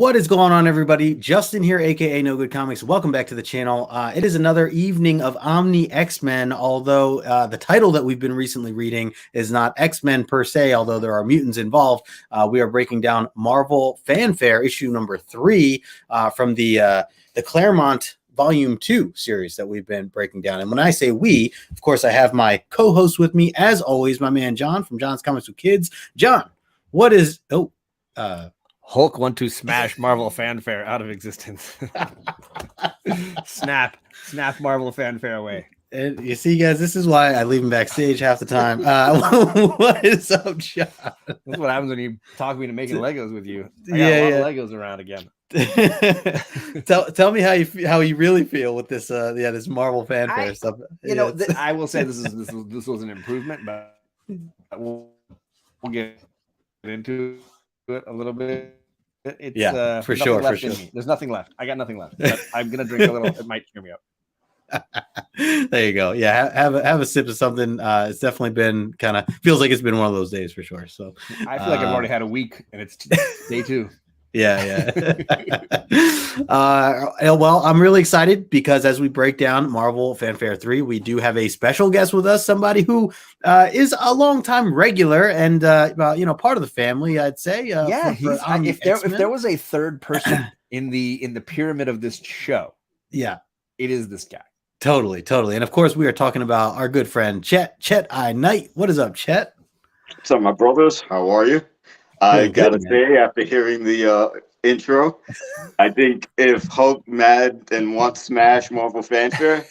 What is going on, everybody? Justin here, aka No Good Comics. Welcome back to the channel. It is another evening of Omni X-Men, although the title that we've been recently reading is not X-Men per se, although there are mutants involved. We are breaking down Marvel Fanfare issue number 3 from the Claremont Volume 2 series that we've been breaking down. And when I say we, of course, I have my co-host with me, as always, my man John from John's Comics with Kids. John, what is... Hulk want to smash Marvel Fanfare out of existence. snap Marvel Fanfare away. And you see, guys, this is why I leave him backstage half the time. What is up, John? That's what happens when you talk me into making Legos with you. I got a lot of Legos around again. Tell me how you really feel with this this Marvel Fanfare stuff. I will say this was an improvement, but we'll get into it a little bit. It's for sure. There's nothing left. I got nothing left. But I'm gonna drink a little. It might cheer me up. There you go. Yeah, have a sip of something. It's definitely been feels like it's been one of those days for sure. So I feel like I've already had a week, and it's day 2. Yeah. Well, I'm really excited because as we break down Marvel Fanfare 3, we do have a special guest with us, somebody who is a longtime regular and part of the family, I'd say. If there was a third person in the pyramid of this show, it is this guy. Totally. And of course, we are talking about our good friend Chet I Knight. What is up, Chet? What's up, my brothers? How are you? I gotta say, after hearing the intro, I think if Hulk mad and wants smash Marvel Fanfare,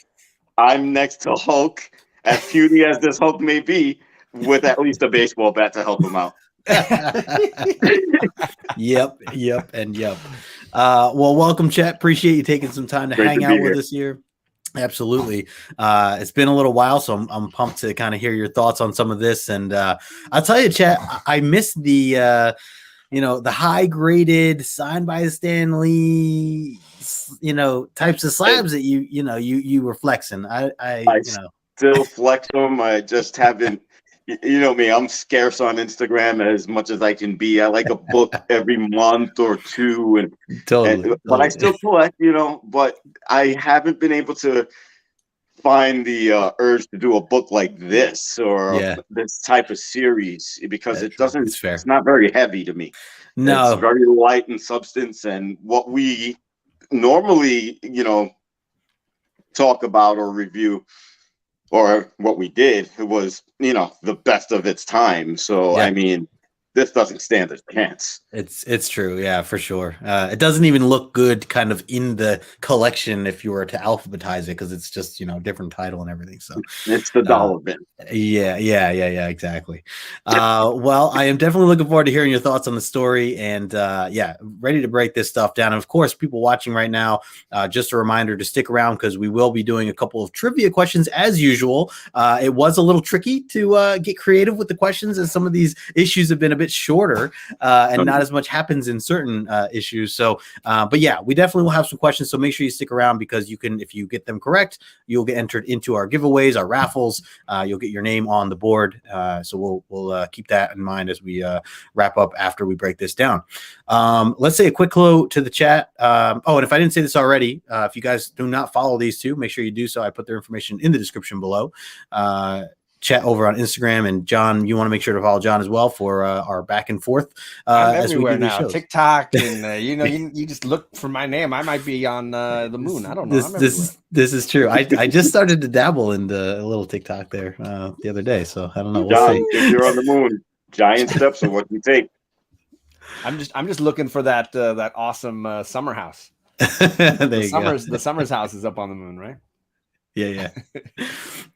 I'm next to Hulk, as puny as this Hulk may be, with at least a baseball bat to help him out. Yep. Well, welcome, Chet. Appreciate you taking some time to hang out with us here. Absolutely. It's been a little while, so I'm pumped to kind of hear your thoughts on some of this. And I'll tell you, Chet, I missed the the high graded signed by Stan Lee types of slabs that you were flexing. I still flex them. I just haven't. You know me, I'm scarce on Instagram as much as I can be. I like a book every month or two, but I still collect, but I haven't been able to find the urge to do a book like this or this type of series because it's not very heavy to me. No, it's very light in substance, and what we normally, talk about or review, or what we did, it was, the best of its time. So, I mean, this doesn't stand a chance. It's true. Yeah, for sure. It doesn't even look good kind of in the collection if you were to alphabetize it, because it's just, different title and everything. So it's the dollar bin. Yeah, exactly. Well, I am definitely looking forward to hearing your thoughts on the story and ready to break this stuff down. And of course, people watching right now, just a reminder to stick around because we will be doing a couple of trivia questions as usual. It was a little tricky to get creative with the questions, as some of these issues have been a bit shorter and not as much happens in certain issues. So, but yeah, we definitely will have some questions. So make sure you stick around because if you get them correct, you'll get entered into our giveaways, our raffles. You'll get your name on the board. So we'll keep that in mind as we wrap up after we break this down. Let's say a quick hello to the chat. And if I didn't say this already, if you guys do not follow these two, make sure you do so. I put their information in the description below. Chat over on Instagram, and John, you want to make sure to follow John as well for our back and forth. I'm everywhere now, TikTok, and you just look for my name. I might be on the moon. I don't know. This is true. I just started to dabble in a little TikTok there the other day, so I don't know. John, if you're on the moon, giant steps are what you take. I'm just looking for that awesome summer house. The Summers house is up on the moon, right? Yeah.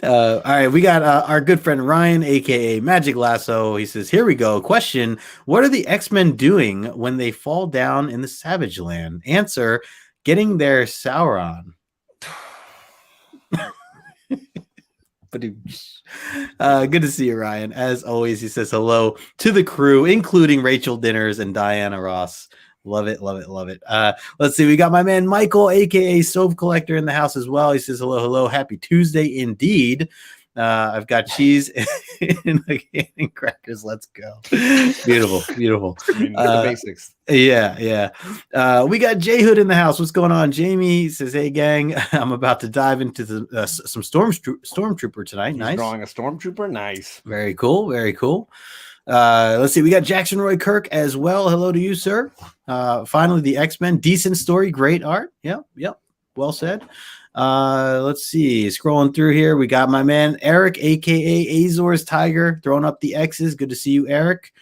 All right, we got our good friend Ryan, aka Magic Lasso. He says, here we go. Question: what are the X-Men doing when they fall down in the Savage Land? Answer: getting their Sauron. Good to see you, Ryan. As always, he says hello to the crew, including Rachel Dinners and Diana Ross. Love it. Let's see. We got my man Michael, aka Stove Collector, in the house as well. He says hello. Happy Tuesday indeed. I've got cheese and crackers. Let's go. Beautiful, beautiful. I mean, the basics. Yeah. We got J Hood in the house. What's going on? Jamie says, "Hey gang, I'm about to dive into the some stormtrooper tonight." He's nice. drawing a stormtrooper. Nice. Very cool. Very cool. Let's see. We got Jackson Roy Kirk as well. Hello to you, sir. Finally, the X-Men. Decent story. Great art. Yep. Well said. Let's see. Scrolling through here, we got my man Eric, aka Azor's Tiger, throwing up the X's. Good to see you, Eric.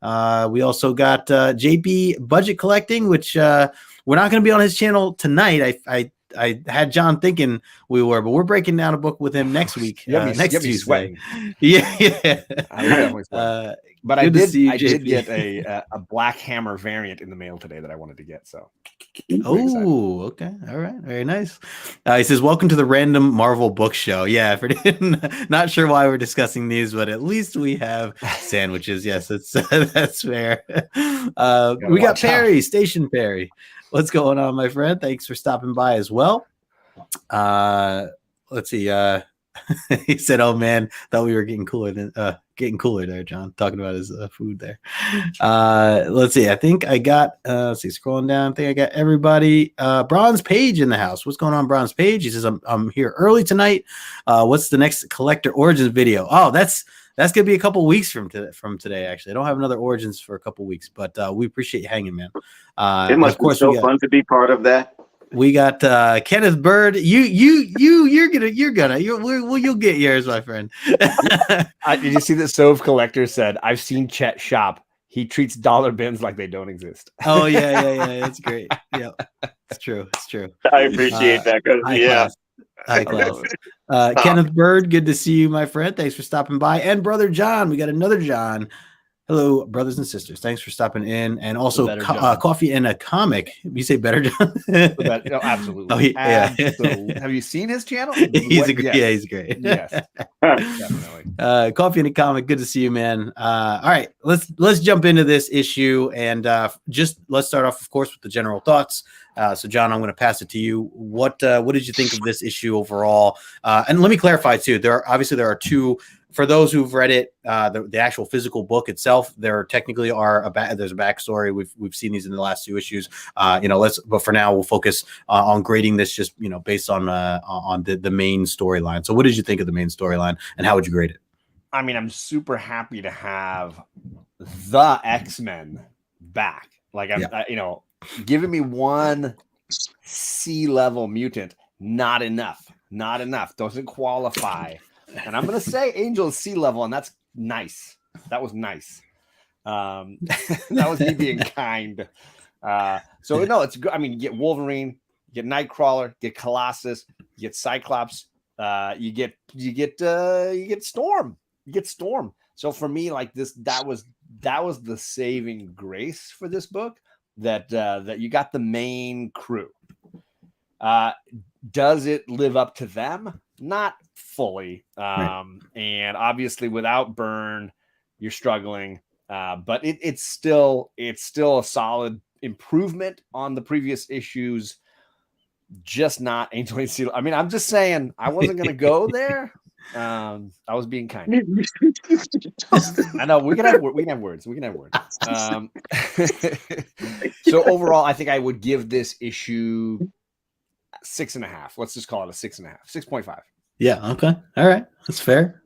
We also got JP Budget Collecting, which we're not going to be on his channel tonight. I had John thinking we were, but we're breaking down a book with him next week. Next Tuesday. Yeah. But I did get a Black Hammer variant in the mail today that I wanted to get. So. Oh, okay. All right. Very nice. He says, "Welcome to the random Marvel book show." Yeah, not sure why we're discussing these, but at least we have sandwiches. Yes, that's fair. We got Perry, Station Perry. What's going on, my friend? Thanks for stopping by as well. Let's see. He said, "Oh man, thought we were getting cooler there, John." Talking about his food there. Let's see. I think I got. Let's see. Scrolling down. I think I got everybody. Bronze Page in the house. What's going on, Bronze Page? He says, "I'm here early tonight. What's the next Collector Origins video?" Oh, that's gonna be a couple weeks from today. Actually, I don't have another Origins for a couple weeks, but we appreciate you hanging, man. It must be so fun to be part of that. We got Kenneth Bird. You'll get yours, my friend. Did you see that Sove Collector said, "I've seen Chet shop. He treats dollar bins like they don't exist." Oh yeah. It's great. Yeah, it's true. I appreciate that. High class. Kenneth Bird, good to see you, my friend. Thanks for stopping by. And brother John, we got another John. Hello, brothers and sisters. Thanks for stopping in. And also coffee and a comic. You say better, John? No, absolutely. Absolutely. Have you seen his channel? He's great. Yes, definitely. Coffee and a comic. Good to see you, man. All right, let's jump into this issue and just let's start off, of course, with the general thoughts. So, John, I'm going to pass it to you. What did you think of this issue overall? And let me clarify too. There are two. For those who've read it, the actual physical book itself, there technically there's a backstory. We've seen these in the last two issues. But for now, we'll focus on grading this just based on the main storyline. So, what did you think of the main storyline, and how would you grade it? I mean, I'm super happy to have the X-Men back. Like giving me one C-level mutant, not enough. Doesn't qualify. And I'm going to say Angel is C-level, and that's nice. That was nice. That was me being kind. So, no, it's good. I mean, you get Wolverine, you get Nightcrawler, you get Colossus, you get Cyclops, you get Storm. You get Storm. So for me, like that was the saving grace for this book, that you got the main crew. Does it live up to them? Not fully. Right. And obviously without Byrne, you're struggling. But it's still a solid improvement on the previous issues. Just not Angel and Seal. I mean, I'm just saying I wasn't gonna go there. I was being kind. I know we can have words. So overall, I think I would give this issue 6.5. Let's just call it a 6.5, 6.5. Yeah. Okay. All right. That's fair.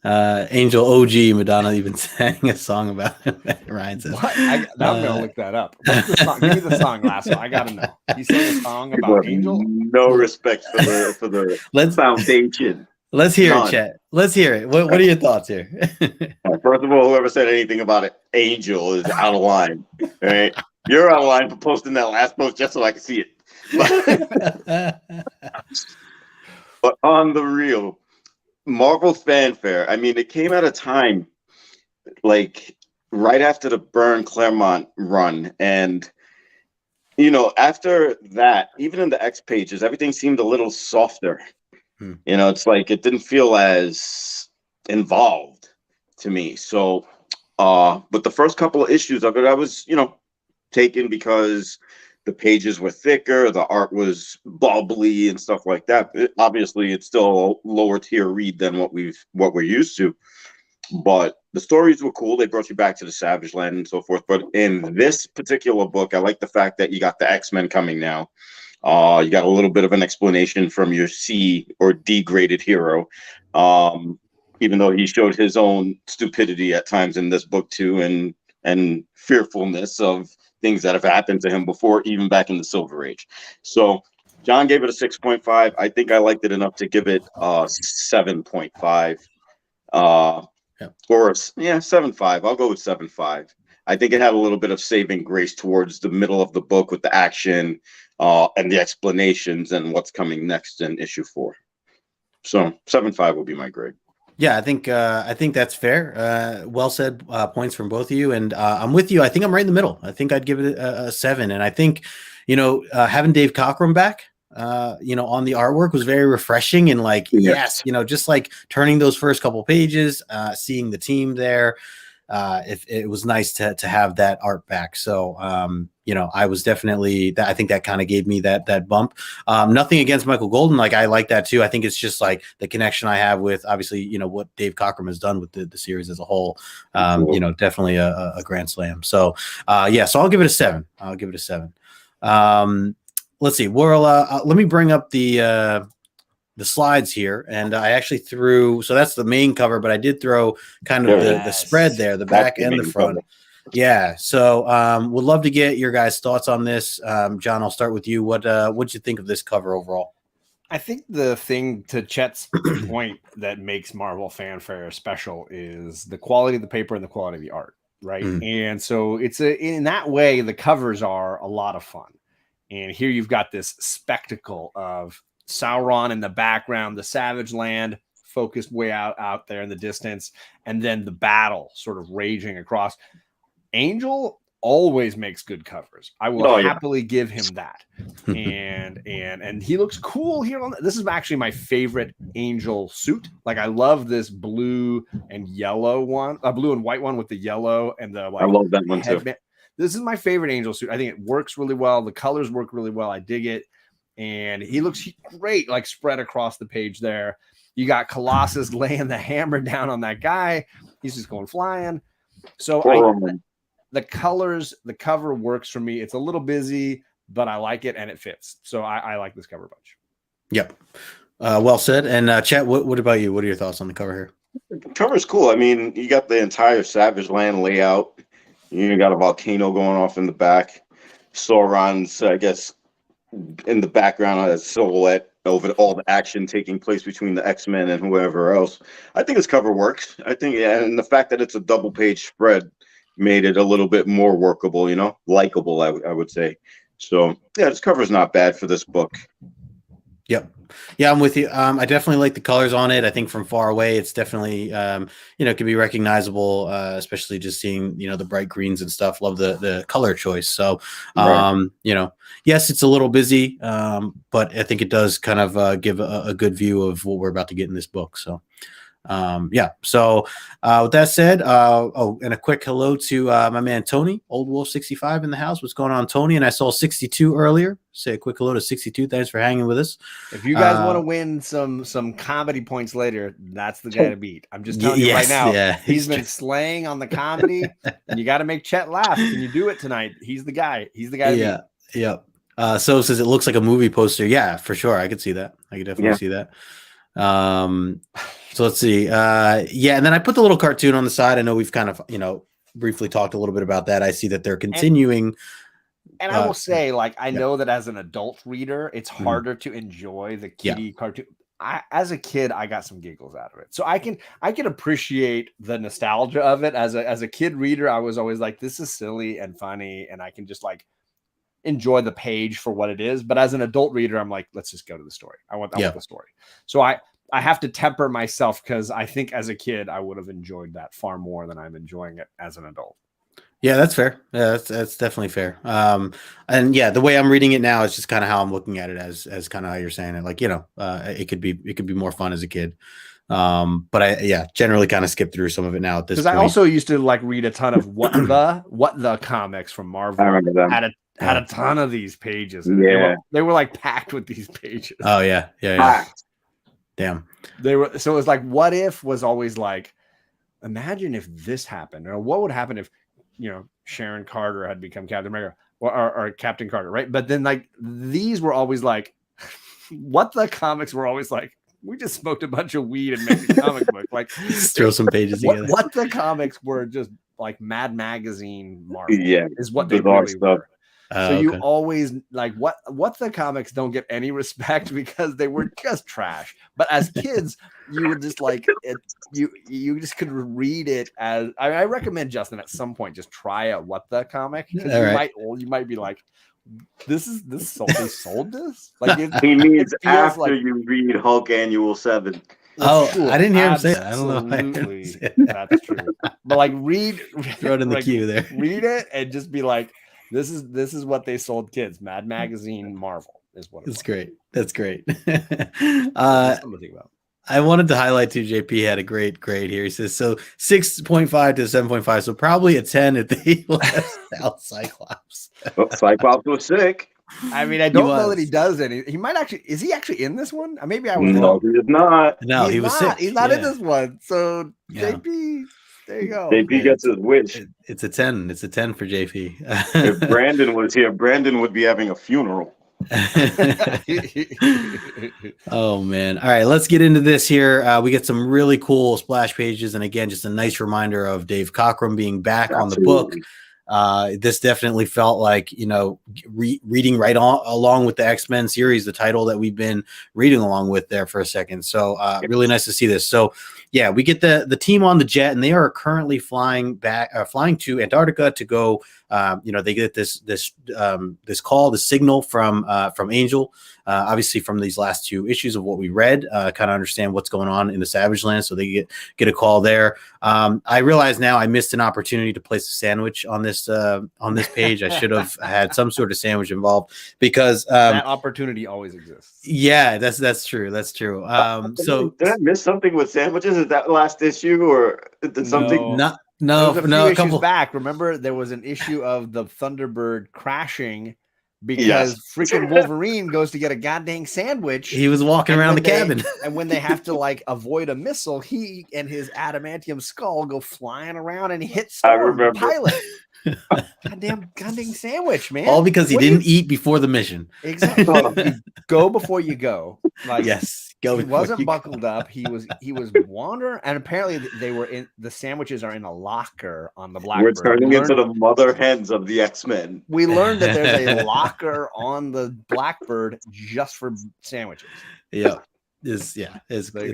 Angel OG Madonna even sang a song about him. Ryan says, "What? I'm gonna look that up. What's the song? Give me the song last one. I gotta know." He sang a song about Angel. No respect for the foundation. Let's hear it, Chet. Let's hear it. What are your thoughts here? First of all, whoever said anything about it, Angel, is out of line. All right, you're out of line for posting that last post just so I can see it. But on the real, Marvel Fanfare, I mean, it came at a time like right after the Byrne Claremont run. And, after that, even in the X pages, everything seemed a little softer. It's like it didn't feel as involved to me. So, but the first couple of issues of it, I was, taken because the pages were thicker, the art was bubbly and stuff like that. Obviously, it's still a lower tier read than what we're used to, but the stories were cool. They brought you back to the Savage Land and so forth. But in this particular book, I like the fact that you got the X-Men coming now. You got a little bit of an explanation from your C or D graded hero, even though he showed his own stupidity at times in this book too, and fearfulness of things that have happened to him before, even back in the Silver Age. So John gave it a 6.5. I think I liked it enough to give it 7.5. Or 7.5. I'll go with 7.5. I think it had a little bit of saving grace towards the middle of the book with the action and the explanations and what's coming next in issue 4. So 7.5 will be my grade. Yeah, I think that's fair. Well said points from both of you, and I'm with you. I think I'm right in the middle. I think I'd give it a 7, and I think having Dave Cockrum back, on the artwork was very refreshing, and yes, just like turning those first couple pages, seeing the team there. It was nice to have that art back. So, I was definitely I think that kind of gave me that bump. Nothing against Michael Golden. I like that too. I think it's just like the connection I have with, obviously, what Dave Cockrum has done with the series as a whole. Definitely a grand slam. So, so I'll give it a 7. Let's see. Let me bring up the slides here, and I actually threw, so that's the main cover, but I did throw kind of the spread there, the back and the front. Cover. Yeah. So would love to get your guys' thoughts on this. John, I'll start with you. What'd you think of this cover overall? I think the thing, to Chet's point, that makes Marvel Fanfare special is the quality of the paper and the quality of the art, right? Mm-hmm. And so it's in that way, the covers are a lot of fun. And here you've got this spectacle of Sauron in the background, the Savage Land focused way out there in the distance, and then the battle sort of raging across. Angel always makes good covers. I will happily give him that. and he looks cool here. This is actually my favorite Angel suit. I love this blue and yellow one, blue and white one with the yellow and the I love that one too. This is my favorite Angel suit. I think it works really well. The colors work really well. I dig it. And he looks great, spread across the page there. You got Colossus laying the hammer down on that guy. He's just going flying. So the colors, the cover works for me. It's a little busy, but I like it and it fits. So I like this cover bunch. Yep. Well said. And Chet, what about you? What are your thoughts on the cover here? The cover's cool. I mean, you got the entire Savage Land layout. You got a volcano going off in the back. Sauron's, I guess, in the background as silhouette over all the action taking place between the X-Men and whoever else. I think this cover works. I think, and the fact that it's a double page spread made it a little bit more workable, likable, I would say. So yeah, this cover is not bad for this book. Yep. Yeah, I'm with you. I definitely like the colors on it. I think from far away, it's definitely, can be recognizable, especially just seeing, the bright greens and stuff. Love the color choice. So, yes, it's a little busy, but I think it does kind of give a good view of what we're about to get in this book. So, So with that said, and a quick hello to my man Tony, Old Wolf 65 in the house. What's going on, Tony? And I saw 62 earlier. Say a quick hello to 62. Thanks for hanging with us. If you guys want to win some comedy points later, that's the guy to beat. I'm just telling you right now. Yeah. He's been slaying on the comedy, and you got to make Chet laugh. Can you do it tonight? He's the guy. He's the guy to beat. Yeah. So says it looks like a movie poster. Yeah, for sure. I could see that. I could definitely see that. So let's see. And then I put the little cartoon on the side. I know we've kind of, briefly talked a little bit about that. I see that they're continuing. And I will say, I know that as an adult reader, it's harder to enjoy the kiddie cartoon. As a kid, I got some giggles out of it. So I can appreciate the nostalgia of it. As a kid reader, I was always like, this is silly and funny. And I can just enjoy the page for what it is. But as an adult reader, I'm like, let's just go to the story. I want the story. So I have to temper myself, because I think as a kid, I would have enjoyed that far more than I'm enjoying it as an adult. Yeah, that's fair. Yeah, that's definitely fair. And the way I'm reading it now is just kind of how I'm looking at it, as kind of how you're saying it. It could be more fun as a kid. But I generally kind of skip through some of it now at this point. Because I also used to read a ton of what the comics from Marvel. I remember them. had a ton of these pages. They were like packed with these pages. Oh yeah. Damn. They were, so it was like, what if was always like, imagine if this happened, or what would happen if, you know, Sharon Carter had become Captain America or Captain Carter, right? But then like these were always like, what the comics were always like, we just smoked a bunch of weed and made a comic book. Like, just throw some pages together. What the comics were just like Mad Magazine Marvel is what they really were. So you always like what the comics don't get any respect because they were just trash. But as kids, you would just like it, you just could read it as I recommend Justin at some point just try a What the comic because you might be like, this they sold this like he means after like, you read Hulk Annual 7. Oh, sure. I didn't hear him say that. I don't know. Absolutely, that's true. But like throw it in the queue there. Read it and just be like, this is what they sold kids. Mad Magazine Marvel is what it's great. That's great. Something to think about. I wanted to highlight too, JP had a great grade here. He says, so 6.5 to 7.5. So probably a 10 if they left out Cyclops. Well, Cyclops was sick. I mean, I don't know that he does any. He might actually, is he actually in this one? Maybe I was wrong. No, he is not. No, he was sick. He's not in this one. So JP, there you go. JP gets his wish. It's a 10. It's a 10 for JP. If Brandon was here, Brandon would be having a funeral. Oh man. All right, let's get into this here. We get some really cool splash pages, and again, just a nice reminder of Dave Cockrum being back on the book. This definitely felt like, you know, reading right on along with the X-Men series, the title that we've been reading along with there for a second. So really nice to see this. So yeah, we get the team on the jet, and they are currently flying to Antarctica to go. You know, they get this call, the signal from Angel, obviously from these last 2 issues of what we read, kind of understand what's going on in the Savage Land. So they get a call there. I realize now I missed an opportunity to place a sandwich on this page. I should have had some sort of sandwich involved because that opportunity always exists. Yeah, that's true. That's true. So did I miss something with sandwiches? Is that last issue or did something? No, a couple back. Remember, there was an issue of the Thunderbird crashing because freaking Wolverine goes to get a goddamn sandwich. He was walking around the cabin, and when they have to like avoid a missile, he and his adamantium skull go flying around and hit Storm, the pilot. Goddamn sandwich, man! All because he didn't eat before the mission. Exactly. Go before you go. Like, yes, go. He wasn't buckled up. He was wandering, and apparently they were in the sandwiches are in a locker on the Blackbird. We're turning into the mother hens of the X-Men. We learned that there's a locker on the Blackbird just for sandwiches. Yeah, it's do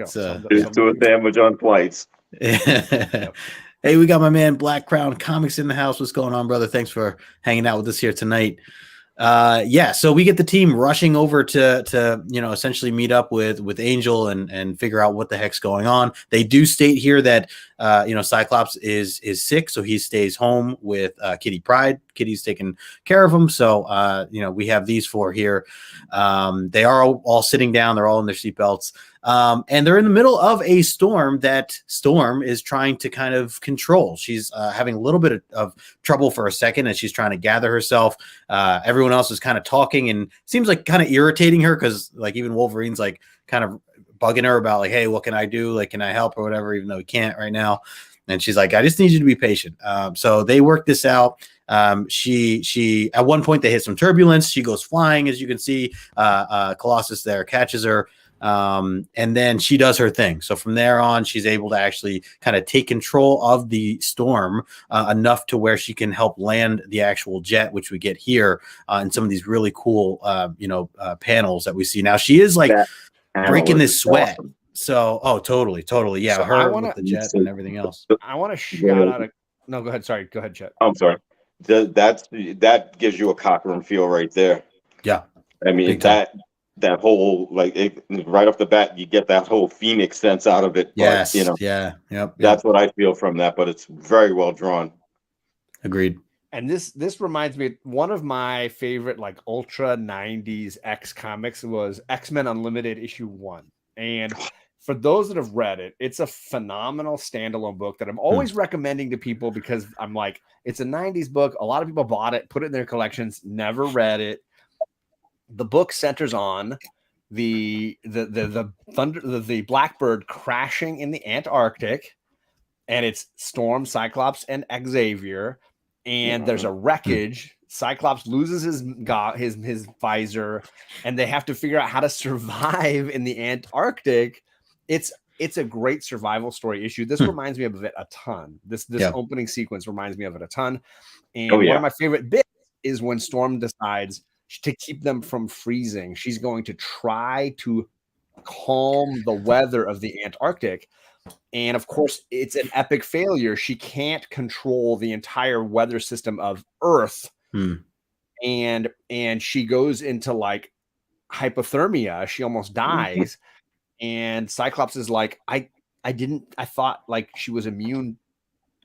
a sandwich on flights. Yep. Hey, we got my man Black Crown Comics in the house. What's going on, brother? Thanks for hanging out with us here tonight. So we get the team rushing over to you know, essentially meet up with Angel and figure out what the heck's going on. They do state here that you know, Cyclops is sick, so he stays home with Kitty Pryde. Kitty's taking care of him. So you know, we have these 4 here. They are all sitting down, they're all in their seatbelts. And they're in the middle of a storm that Storm is trying to kind of control. She's having a little bit of trouble for a second as she's trying to gather herself. Everyone else is kind of talking and seems like kind of irritating her because like even Wolverine's like kind of bugging her about like, hey, what can I do? Like, can I help or whatever, even though he can't right now. And she's like, I just need you to be patient. So they work this out. She at one point they hit some turbulence. She goes flying, as you can see. Colossus there catches her. And then she does her thing. So from there on, she's able to actually kind of take control of the storm enough to where she can help land the actual jet, which we get here in some of these really cool, panels that we see. Now she is like breaking this sweat. Awesome. So, totally. Yeah. So her with the jet and everything else. I want to shout out. No, go ahead. Sorry. Go ahead, Chet. I'm sorry. That gives you a Cockrum feel right there. Yeah. I mean, that whole right off the bat, you get that whole Phoenix sense out of it. Yes. But, you know, yeah. Yep. That's what I feel from that, but it's very well drawn. Agreed. And this reminds me, one of my favorite like ultra 90s X comics was X-Men Unlimited issue 1. And for those that have read it, it's a phenomenal standalone book that I'm always recommending to people because I'm like, it's a 90s book. A lot of people bought it, put it in their collections, never read it. The book centers on the Blackbird crashing in the Antarctic, and it's Storm, Cyclops, and Xavier. And there's a wreckage. Cyclops loses his visor, and they have to figure out how to survive in the Antarctic. It's a great survival story issue. This reminds me of it a ton. This opening sequence reminds me of it a ton. And one of my favorite bits is when Storm decides to keep them from freezing. She's going to try to calm the weather of the Antarctic. And of course, it's an epic failure. She can't control the entire weather system of Earth. And she goes into like hypothermia. She almost dies. And Cyclops is like, I thought like she was immune.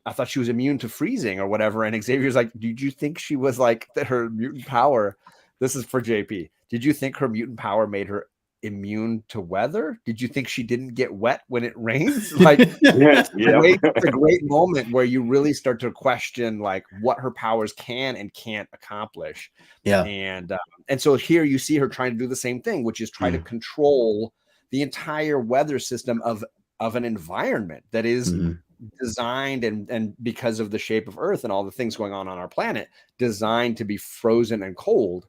I thought she was immune to freezing or whatever. And Xavier's like, did you think she was like that her mutant power? This is for JP. Did you think her mutant power made her immune to weather? Did you think she didn't get wet when it rains? Like, it's a great moment where you really start to question like what her powers can and can't accomplish. And so here you see her trying to do the same thing, which is try to control the entire weather system of an environment that is designed and because of the shape of Earth and all the things going on our planet, designed to be frozen and cold.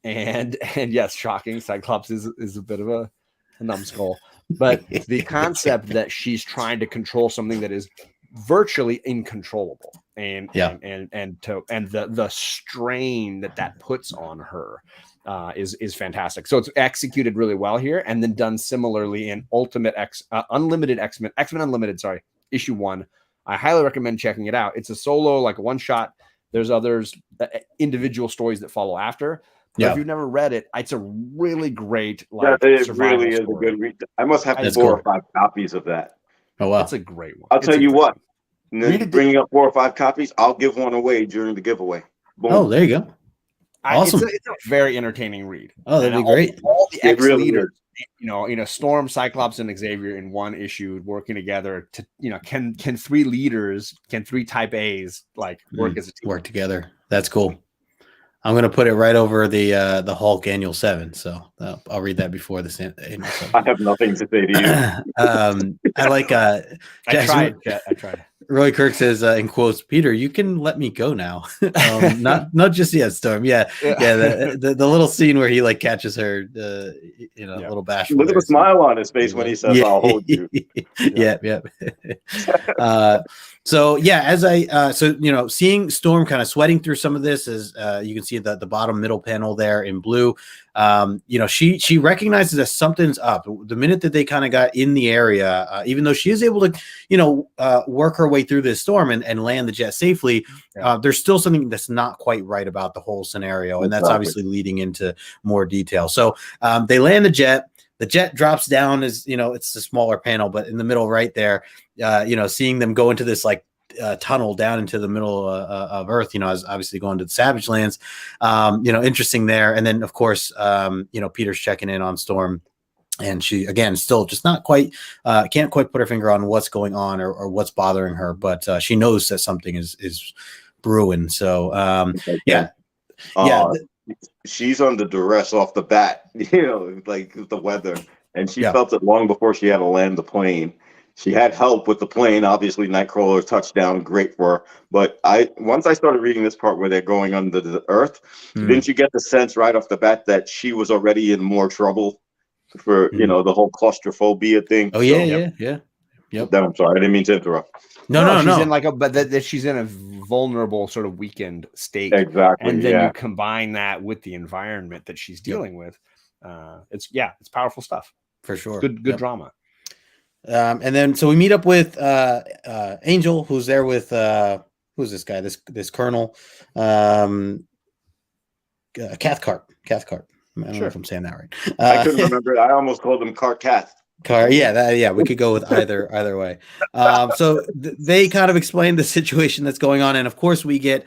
And yes, shocking. Cyclops is a bit of a numbskull, but the concept that she's trying to control something that is virtually uncontrollable, and the strain that puts on her is fantastic. So it's executed really well here, and then done similarly in Unlimited X-Men Unlimited. Sorry, issue 1. I highly recommend checking it out. It's a solo, like a one shot. There's others, individual stories that follow after. But if you've never read it, it's a really great it really is a good read. I must have 4 or 5 copies of that. Oh wow, it's a great one. I'll tell you what. Bringing up 4 or 5 copies, I'll give one away during the giveaway. Boom. Oh, there you go. Awesome. It's a very entertaining read. Oh, that'd be great. All the ex-leaders, Storm, Cyclops, and Xavier in one issue working together to, can 3 leaders, can 3 type A's like work as a team? Work together. That's cool. I'm going to put it right over the Hulk Annual 7. So I'll read that before the Annual 7. I have nothing to say to you. I like I tried. Roy Kirk says in quotes, Peter, you can let me go now. Not just yet, Storm. The little scene where he like catches her, a little bashful. Look at the smile on his face when he says, "I'll hold you." So as seeing Storm kind of sweating through some of this, as you can see the bottom middle panel there in blue. She recognizes that something's up the minute that they kind of got in the area, even though she is able to, work her way through this storm and land the jet safely. There's still something that's not quite right about the whole scenario. And that's obviously leading into more detail. So they land the jet drops down it's a smaller panel, but in the middle right there, seeing them go into this like tunnel down into the middle of Earth, as obviously going to the Savage Lands, interesting there. And then of course, Peter's checking in on Storm, and she again still just not quite can't quite put her finger on what's going on or what's bothering her, but she knows that something is brewing. So she's under duress off the bat, like the weather, and she felt it long before she had to land the plane. She had help with the plane, obviously. Nightcrawler touchdown, great for her. But once I started reading this part where they're going under the Earth, didn't you get the sense right off the bat that she was already in more trouble for the whole claustrophobia thing? Oh yeah. Yep. I'm sorry, I didn't mean to interrupt. No. She's in that she's in a vulnerable, sort of weakened state. Exactly. And then you combine that with the environment that she's dealing with. It's powerful stuff for sure. Good drama. And then so we meet up with Angel, who's there with who's this guy? This Colonel Cathcart. I don't know if I'm saying that right. I couldn't remember. I almost called him Cath. We could go with either way. So they kind of explain the situation that's going on, and of course we get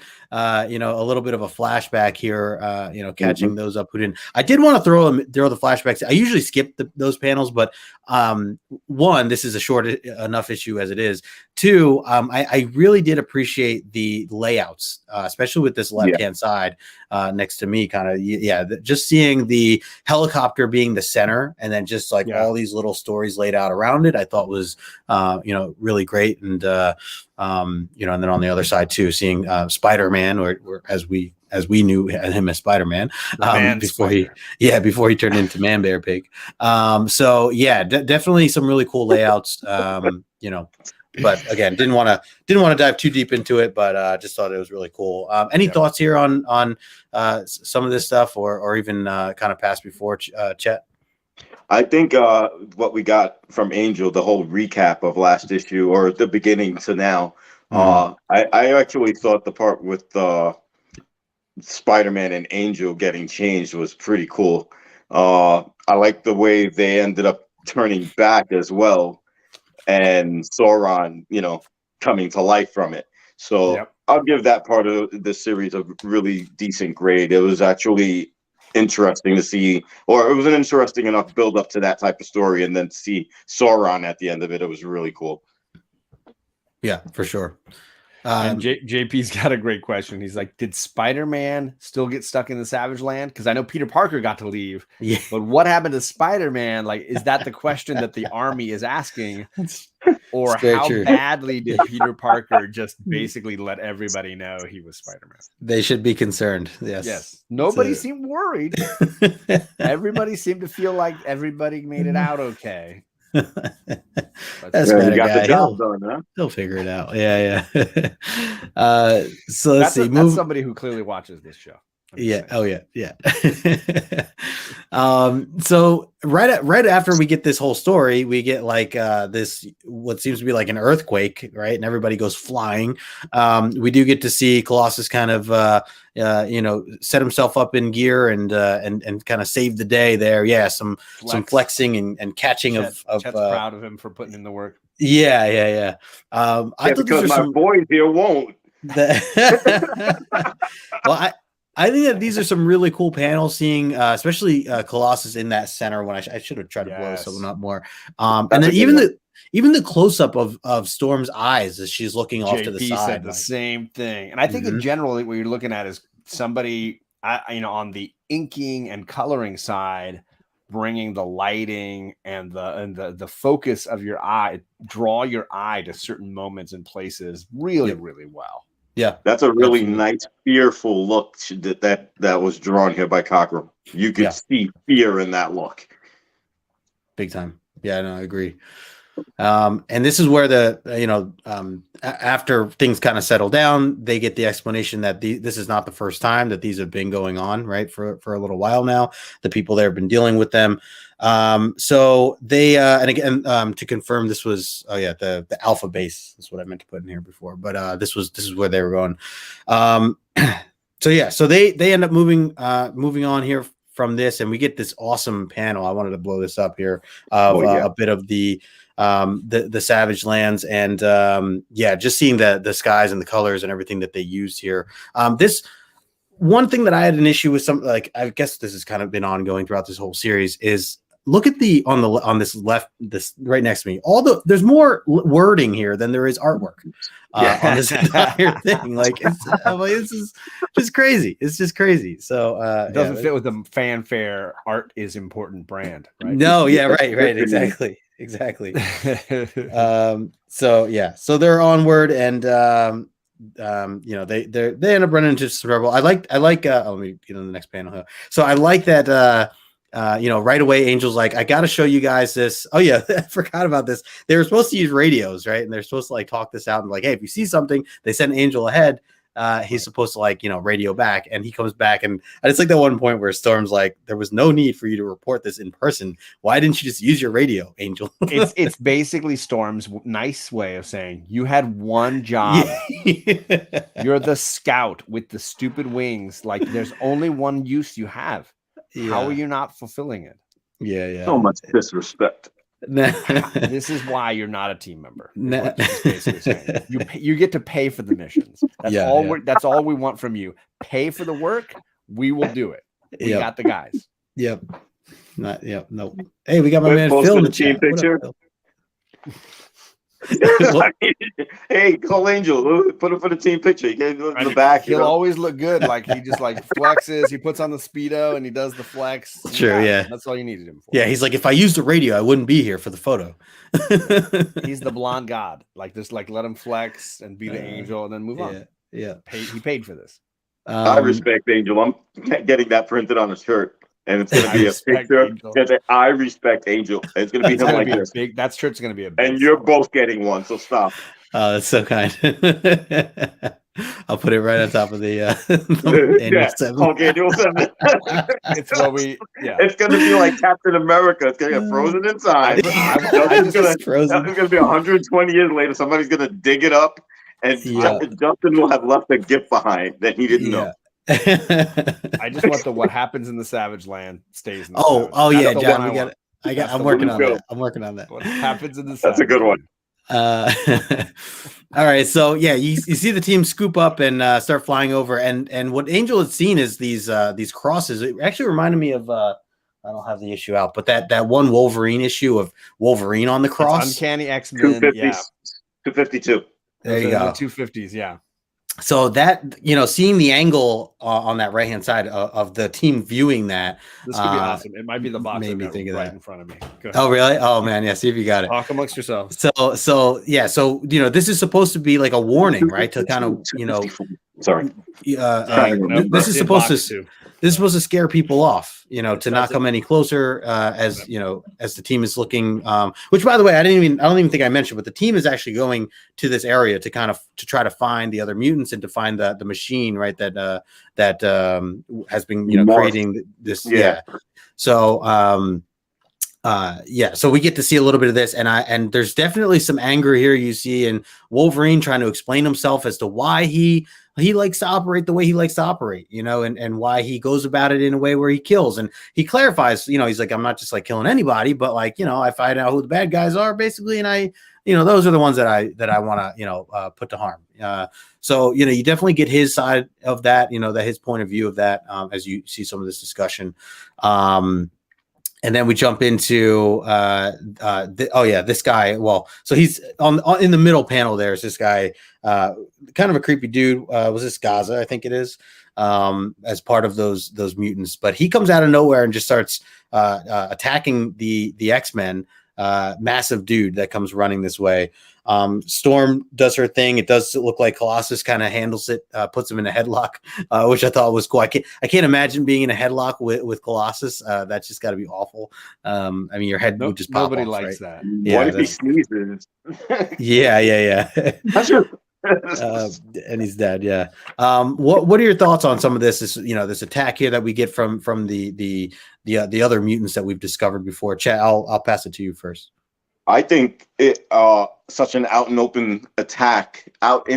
you know, a little bit of a flashback here, you know, catching those up who didn't. I did want to throw the flashbacks. I usually skip those panels, but one, this is a short enough issue as it is. Two, I really did appreciate the layouts, especially with this left-hand side next to me, kind of, just seeing the helicopter being the center and then just like all these little stories laid out around it, I thought was, you know, really great. And, you know, and then on the other side too, seeing Spider-Man, or as we knew him as Spider-Man, before he turned into Man Bear Pig. So yeah, definitely some really cool layouts, you know, but again, didn't want to dive too deep into it, but just thought it was really cool. Any thoughts here on some of this stuff, or even kind of past before, Chet? I think what we got from Angel, the whole recap of last issue or the beginning to now, I actually thought the part with Spider-Man and Angel getting changed was pretty cool. I like the way they ended up turning back as well, and Sauron, you know, coming to life from it. So I'll give that part of the series a really decent grade. It was actually interesting to see, or it was an interesting enough build up to that type of story, and then to see Sauron at the end of it, it was really cool. Yeah, for sure. And JP's got a great question. He's like, did Spider-Man still get stuck in the Savage Land? Because I know Peter Parker got to leave, but what happened to Spider-Man? Like, is that the question that the army is asking? Or how badly did Peter Parker just basically let everybody know he was Spider-Man? They should be concerned. Yes. Nobody seemed worried. Everybody seemed to feel like everybody made it out okay. That's better guy. He'll figure it out. So let's see. That's somebody who clearly watches this show. So right after we get this whole story, we get like this what seems to be like an earthquake, right? And everybody goes flying. We do get to see Colossus kind of you know, set himself up in gear and kind of save the day there. Some flexing and catching of Chet's proud of him for putting in the work. I thought because my boys here won't. Well, I think that these are some really cool panels, seeing especially Colossus in that center when I should have tried to blow someone up more. And then even the close up of Storm's eyes as she's looking off to the side. Said the same thing. And I think in general, what you're looking at is somebody, you know, on the inking and coloring side, bringing the lighting and the focus of your eye, draw your eye to certain moments and places really well. Yeah, that's a really nice, fearful look that was drawn here by Cockrum. You could see fear in that look, big time. Yeah, no, I agree. And this is where after things kind of settle down, they get the explanation that this is not the first time that these have been going on, right? For a little while now, the people there have been dealing with them. So they and again, to confirm, this was the alpha base is what I meant to put in here before, but this is where they were going. So they end up moving on here from this, and we get this awesome panel. I wanted to blow this up here of a bit of the Savage Lands, and just seeing the skies and the colors and everything that they used here. This one thing that I had an issue with, some, like, I guess this has kind of been ongoing throughout this whole series, is look at on this left, this right next to me, there's more wording here than there is artwork on this entire thing. Like, this is just crazy. It's just crazy. So it doesn't fit with the fanfare art is important brand, right? No, right, exactly. So they're onward, and they end up running into some trouble. I like let me get on the next panel here. So I like that right away Angel's like, I gotta show you guys this. Oh yeah, I forgot about this. They were supposed to use radios, right? And they're supposed to like talk this out and like, hey, if you see something, they send Angel ahead. He's supposed to radio back, and he comes back, and I just like that one point where Storm's like, there was no need for you to report this in person. Why didn't you just use your radio, Angel? it's basically Storm's nice way of saying, you had one job. You're the scout with the stupid wings. Like, there's only one use you have. How are you not fulfilling it? Yeah. So much disrespect. This is why you're not a team member. What this is basically saying. You get to pay for the missions. That's all we want from you. Pay for the work. We will do it. We got the guys. Yep. No. Hey, we got my man Phil in the team chat. Picture. Hey, call Angel. Put him for the team picture. He can go in the back. He'll always look good. Like he just like flexes. He puts on the Speedo and he does the flex. True, yeah. That's all you needed him for. Yeah, he's like, if I used a radio, I wouldn't be here for the photo. He's the blonde god. Like just like let him flex and be the angel and then move on. Yeah. He paid for this. I respect Angel. I'm getting that printed on a shirt. And it's going to be a picture. I respect Angel. It's going to be him like this. That shirt's going to be a big. And you're both getting one, so stop. Oh, that's so kind. I'll put it right on top of the Annual 7. Annual 7. It's going to be like Captain America. It's going to get frozen inside. It's going to be 120 years later. Somebody's going to dig it up, and Justin will have left a gift behind that he didn't know. I just want what happens in the Savage Land stays in the Savage. John, I'm working on that. I'm working on that. What happens in the Savage? That's a good one. All right, so you see the team scoop up and start flying over, and what Angel had seen is these crosses. It actually reminded me of I don't have the issue out, but that one Wolverine issue of Wolverine on the cross. It's Uncanny X-Men, 252. There you go. 250s, yeah. So that, seeing the angle on that right hand side of the team viewing that, this could be awesome. It might be the box made me think of that in front of me. Oh, really? Oh man, yeah. See if you got it. Talk amongst yourselves. So this is supposed to be like a warning, right? To kind of Sorry. This is supposed to scare people off, to not come any closer as the team is looking. Which, by the way, I don't even think I mentioned, but the team is actually going to this area to try to find the other mutants and to find the machine, right? That has been creating this. Yeah. So so we get to see a little bit of this, and there's definitely some anger here. You see, in Wolverine trying to explain himself as to why he likes to operate the way he likes to operate, and why he goes about it in a way where he kills. And he clarifies, he's like, I'm not just like killing anybody, but like, I find out who the bad guys are basically. And I, those are the ones that I want to, put to harm. So, you definitely get his side of that, that his point of view of that, as you see some of this discussion. And then we jump into this guy. Well, so he's in the middle panel. There's this guy, kind of a creepy dude. Was this Gaza? I think it is, as part of those mutants. But he comes out of nowhere and just starts attacking the X-Men. Massive dude that comes running this way. Storm does her thing. It does look like Colossus kind of handles it, puts him in a headlock, which I thought was cool. I can't imagine being in a headlock with Colossus. That's just got to be awful. Your head would just pop nobody off, likes right? that. Yeah, what if he sneezes? Yeah. And he's dead. Yeah. What are your thoughts on some of this? This attack here that we get from the other mutants that we've discovered before? Chet, I'll pass it to you first. I think it such an out in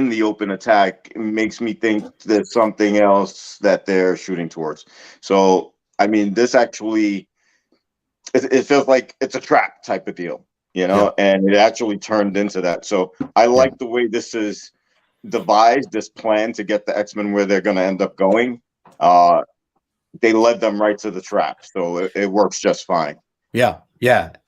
the open attack makes me think there's something else that they're shooting towards. So this actually it feels like it's a trap type of deal, and it actually turned into that. So I like the way this is devised, this plan to get the X-Men where they're going to end up going. They led them right to the trap, so it works just fine. Yeah.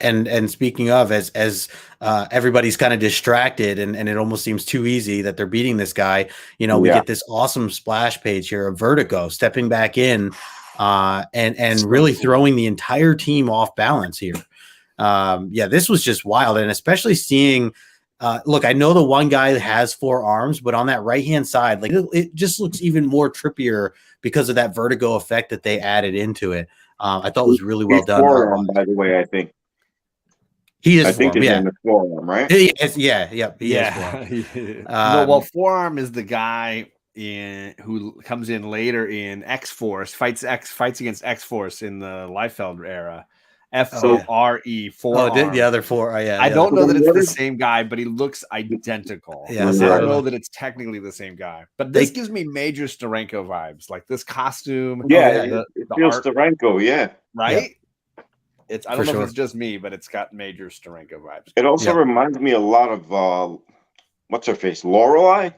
And speaking of, as everybody's kind of distracted and it almost seems too easy that they're beating this guy, we get this awesome splash page here of Vertigo stepping back in and really throwing the entire team off balance here. This was just wild. And especially seeing, look, I know the one guy has 4 arms, but on that right-hand side, like it just looks even more trippier because of that Vertigo effect that they added into it. I thought it was really well done. Forearm, by the way, I think he is. I think his name is Forearm, right? He is, He is Forearm. Forearm is the guy who comes in later in X-Force, fights against X-Force in the Liefeld era. F-O-R-E, Forearm. The other 4. I don't know that it's the same guy, but he looks identical. Yeah, I don't know that it's technically the same guy. But this gives me major Steranko vibes, like this costume. Yeah, it feels Steranko, right? I don't know if it's just me, but it's got major Steranko vibes. It also reminds me a lot of what's her face, Lorelei.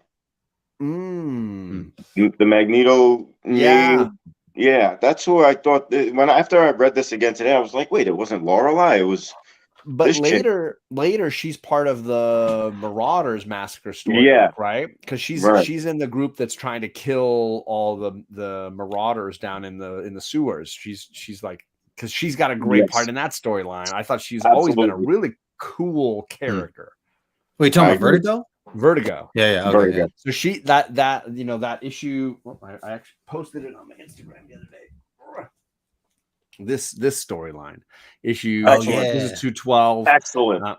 The Magneto. Yeah, that's who I thought. After I read this again today, I was like, wait, it wasn't Lorelei. It was. But later, she's part of the Marauders massacre story, right? Because she's in the group that's trying to kill all the Marauders down in the sewers. She's like, because she's got a great part in that storyline. I thought she's always been a really cool character. Wait, talking about Vertigo? Vertigo. Yeah. Okay, yeah. So she that issue. I actually posted it on my Instagram the other day. This storyline issue. This is 212. Excellent.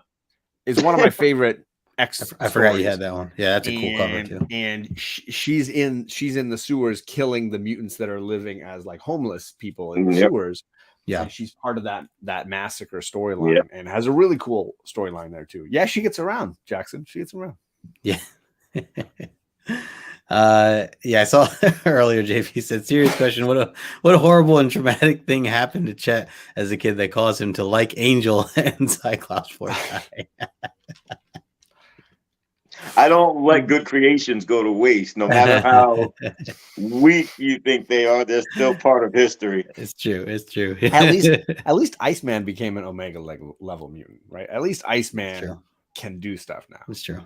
Is one of my favorite X. I forgot you had that one. Yeah, that's a cool cover too. And she's in the sewers, killing the mutants that are living as like homeless people in the sewers. Yeah, and she's part of that massacre storyline, and has a really cool storyline there too. Yeah, she gets around, Jackson. She gets around. Yeah. I saw earlier JP said, serious question, what a horrible and traumatic thing happened to Chet as a kid that caused him to like Angel and Cyclops for a guy. I don't let good creations go to waste, no matter how weak you think they are. They're still part of history. It's true. At least Iceman became an Omega level mutant, right? At least Iceman can do stuff now. It's true.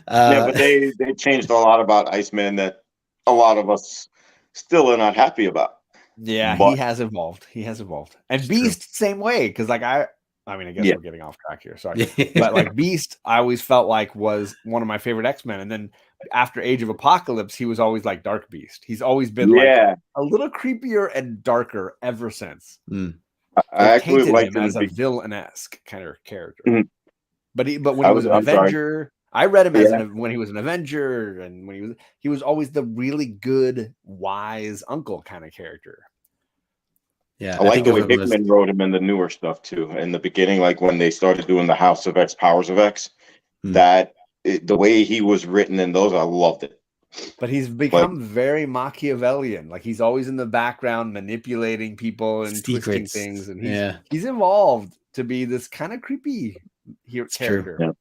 But they changed a lot about Iceman that a lot of us still are not happy about. Yeah, he has evolved. And Beast, same way, because like I guess we're getting off track here. Sorry. But like Beast, I always felt like was one of my favorite X-Men. And then after Age of Apocalypse, he was always like Dark Beast. He's always been like a little creepier and darker ever since. I actually liked him as a villain-esque kind of character. But when he was an Avenger, I read him as when he was an Avenger, and when he was always the really good, wise uncle kind of character. Yeah, I like the way Hickman wrote him in the newer stuff too. In the beginning, like when they started doing the House of X, Powers of X, the way he was written in those, I loved it. But he's become very Machiavellian. Like he's always in the background manipulating people and twisting things, and he's evolved to be this kind of creepy character.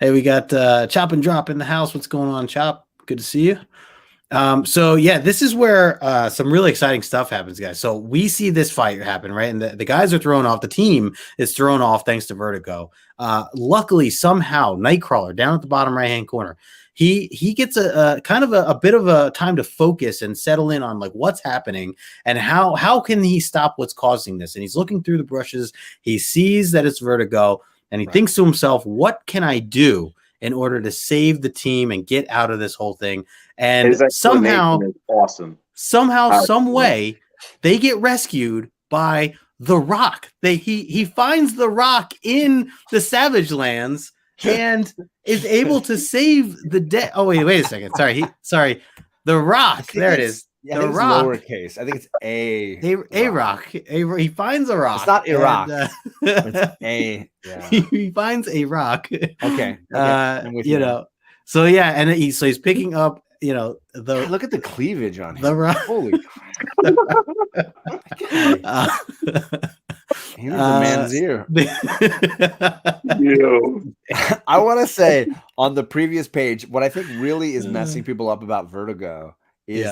Hey, we got Chop and Drop in the house. What's going on, Chop? Good to see you. This is where some really exciting stuff happens, guys. So we see this fight happen, right? And the guys are thrown off. The team is thrown off thanks to Vertigo. Luckily, somehow, Nightcrawler down at the bottom right-hand corner, he gets a kind of a bit of a time to focus and settle in on like what's happening and how can he stop what's causing this. And he's looking through the brushes. He sees that it's Vertigo, and he thinks to himself, what can I do in order to save the team and get out of this whole thing? And somehow, some way, they get rescued by the Rock. He finds the Rock in the Savage Lands and is able to save the day. Oh, wait a second. Sorry. The Rock. There it is. Yeah, the Rock. Lowercase. I think it's a Rock. He finds a rock. It's not Iraq. It's a. Yeah. He finds a rock. Okay. So yeah, and he's picking up. Look at the cleavage on him. The Rock. Holy crap! He was a man's ear. I want to say on the previous page, what I think really is messing people up about Vertigo is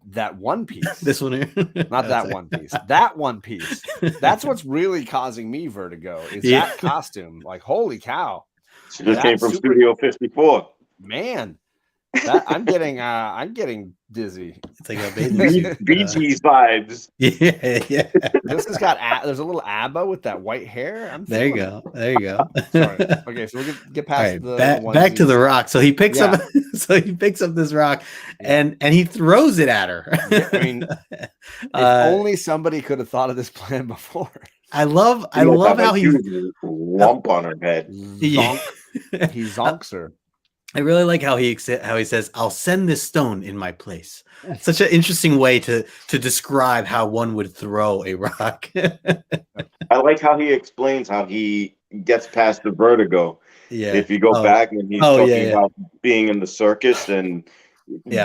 that one piece. This one here. Not that one piece. That one piece. That's what's really causing me vertigo is that costume. Like, holy cow. She just came from Studio 54. Man. I'm getting dizzy. It's like a baby. Bee Gees vibes. Yeah. This has got there's a little ABBA with that white hair. There you go. Sorry. Okay, so we'll get past back to the Rock. So he picks up this rock and he throws it at her. I mean, if only somebody could have thought of this plan before. I love how he lump on her head. He zonks her. I really like how he says, "I'll send this stone in my place." Such an interesting way to describe how one would throw a rock. I like how he explains how he gets past the vertigo. Yeah. If you go back and he's talking about being in the circus and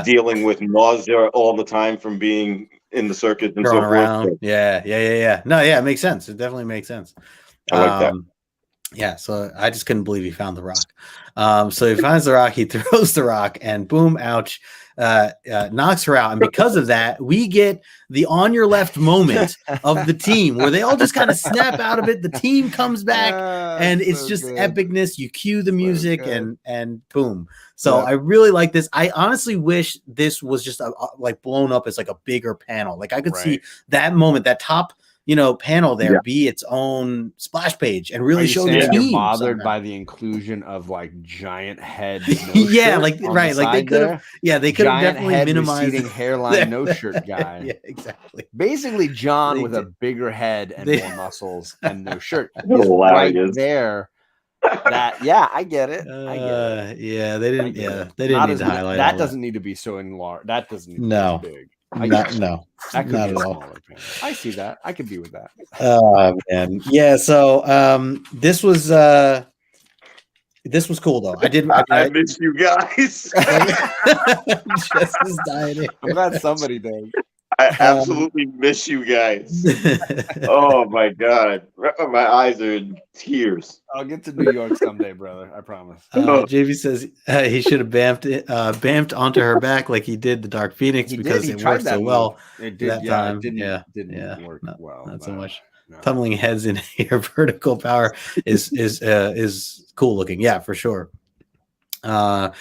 dealing with nausea all the time from being in the circus and Throwing so around. forth. Yeah. No, yeah, it makes sense. It definitely makes sense. I like that. Yeah, so I just couldn't believe he found the rock. So he finds the rock, he throws the rock, and boom, ouch, knocks her out. And because of that, we get the on your left moment of the team where they all just kind of snap out of it. The team comes back, and it's so just good. Epicness. You cue the music, and boom. So I really like this. I honestly wish this was just like blown up as like a bigger panel. Like I could see that moment, that top panel there be its own splash page and really show the team. You're bothered by the inclusion of like giant head, like they could have, they could have definitely minimized receding hairline, no shirt guy. Yeah, exactly. Basically, John with a bigger head and more muscles and no shirt is right there. That I get it. Yeah, they didn't. They didn't need to highlight that. Doesn't need to be so enlarged. That doesn't need to be big. That could not be at all. I see that. I could be with that. Oh man, yeah. So this was cool though. I miss you guys. Just is dying. I'm glad somebody did. I absolutely miss you guys. Oh my god, my eyes are in tears. I'll get to New York someday, brother. I promise. JV says he should have bamped onto her back like he did the Dark Phoenix because it worked so well. It did. That time. It didn't work well. Not so much. No. Tunneling heads in air vertical power is cool looking. Yeah, for sure. So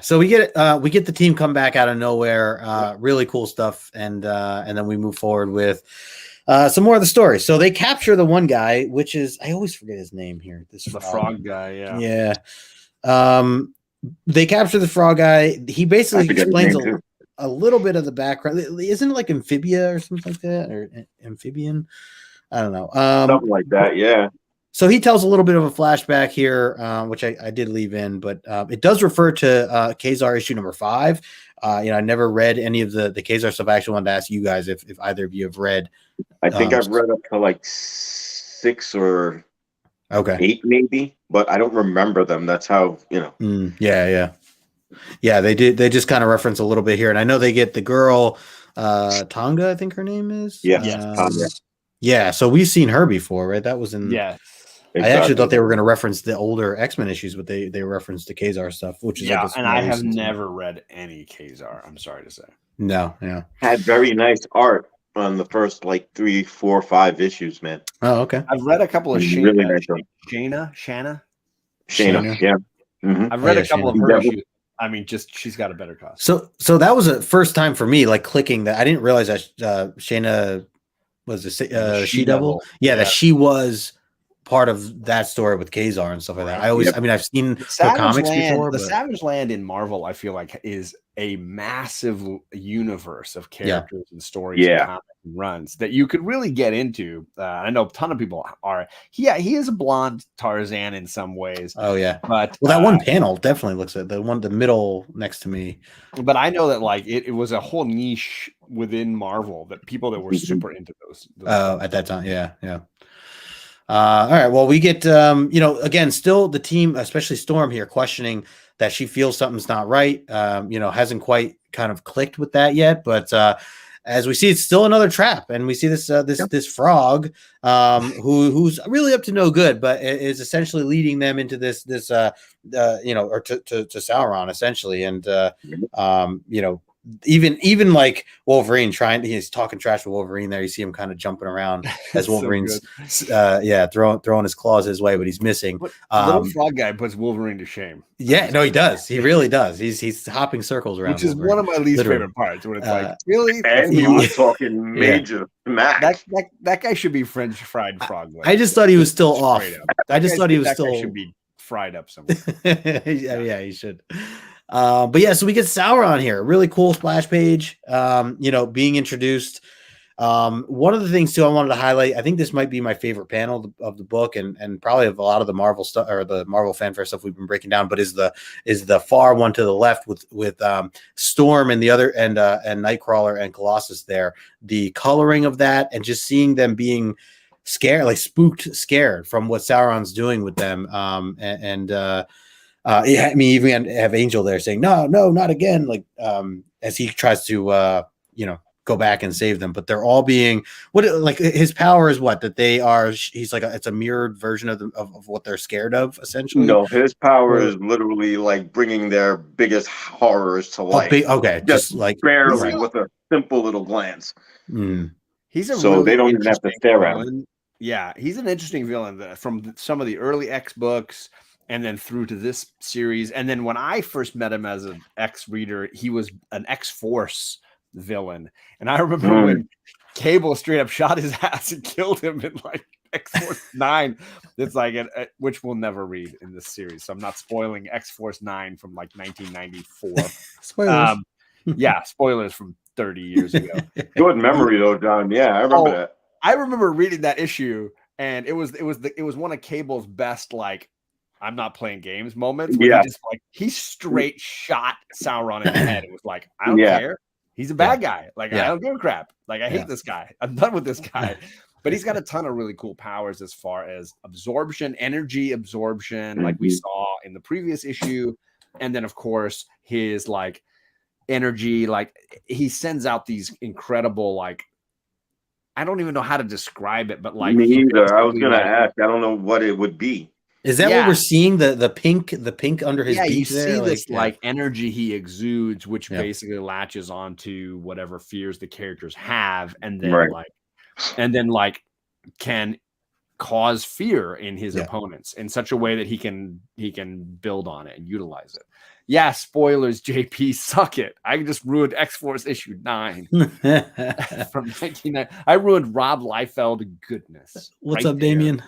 we get the team come back out of nowhere. Really cool stuff, and then we move forward with some more of the story. So they capture the one guy, which is I always forget his name here. The frog guy, yeah. They capture the frog guy. He basically explains a little bit of the background. Isn't it like amphibia or something like that, or amphibian? I don't know. Something like that, yeah. So he tells a little bit of a flashback here, which I did leave in, but it does refer to Kazar issue number 5. I never read any of the Kazar stuff. I actually wanted to ask you guys if either of you have read. I think I've read up to like 6 or 8 maybe, but I don't remember them. That's how, Yeah. They did. They just kind of reference a little bit here. And I know they get the girl, Tonga, I think her name is. Tonga. Yeah, so we've seen her before, right? That was in. Yes. Exactly. I actually thought they were going to reference the older X-Men issues, but they referenced the Kazar stuff, which is I have never read any Kazar. I'm sorry to say. No, yeah. Had very nice art on the first like 3, 4, 5 issues, man. Oh, okay. I've read a couple of really nice Shayna. Yeah. Mm-hmm. I've read a couple of her issues. I mean, she's got a better costume. So that was a first time for me, like clicking that. I didn't realize that Shayna was a She-Devil. Yeah, that she was part of that story with Kazar and stuff like that. I've seen her comics before. The Savage Land in Marvel, I feel like, is a massive universe of characters and stories and comic runs that you could really get into. I know a ton of people are. He is a blonde Tarzan in some ways. Oh yeah, but that one panel definitely looks at the middle next to me. But I know that like it was a whole niche within Marvel that people that were super into those at that time. Yeah. All right. Well, we get again, still the team, especially Storm here, questioning that she feels something's not right. Hasn't quite kind of clicked with that yet, but as we see, it's still another trap, and we see this frog who's really up to no good, but is essentially leading them into this or to Sauron essentially, and even like Wolverine he's talking trash with Wolverine there. You see him kind of jumping around as Wolverine's throwing his claws his way, but he's missing. Little frog guy puts Wolverine to shame. Yeah, no, he does. He really does. He's hopping circles around, which is Wolverine. One of my least favorite parts. When it's like, really, and he was talking major smack. That guy should be French fried frog. I just thought he was still off. I just thought he was still should be fried up somewhere. yeah, he should. But yeah, so we get Sauron here. Really cool splash page. Being introduced. One of the things too I wanted to highlight, I think this might be my favorite panel of the book, and probably of a lot of the Marvel stuff or the Marvel fanfare stuff we've been breaking down, but is the far one to the left with Storm and the other and Nightcrawler and Colossus there. The coloring of that and just seeing them being scared, like scared from what Sauron's doing with them. Even have Angel there saying, no, not again. Like, as he tries to, go back and save them, but they're all being like his power is what, that they are, he's like it's a mirrored version of what they're scared of, essentially. No, his power is literally like bringing their biggest horrors to life. Okay, just like barely with a simple little glance. He's a so really they don't even have to stare at him. Yeah, he's an interesting villain from some of the early X books and then through to this series. And then when I first met him as an X reader, he was an X-Force villain. And I remember when Cable straight up shot his ass and killed him in like X-Force 9. It's like which we'll never read in this series. So I'm not spoiling X-Force 9 from like 1994. Spoilers. Yeah, spoilers from 30 years ago. Good memory though, John. Yeah, I remember that. I remember reading that issue, and it was one of Cable's best like I'm not playing games moments. Where he straight shot Sauron in the head. It was like, I don't care. He's a bad guy. Like I don't give a crap. Like I hate this guy. I'm done with this guy. But he's got a ton of really cool powers as far as absorption, energy absorption, like we saw in the previous issue, and then of course his like energy, like he sends out these incredible like. I don't even know how to describe it, but like me either. I was gonna ask. I don't know what it would be. Is that what we're seeing? The pink under his beak? You see this like energy he exudes, which basically latches onto whatever fears the characters have, and then like can cause fear in his opponents in such a way that he can build on it and utilize it. Yeah, spoilers, JP, suck it. I just ruined X-Force issue 9 from 1990. I ruined Rob Liefeld goodness. What's up, Damien?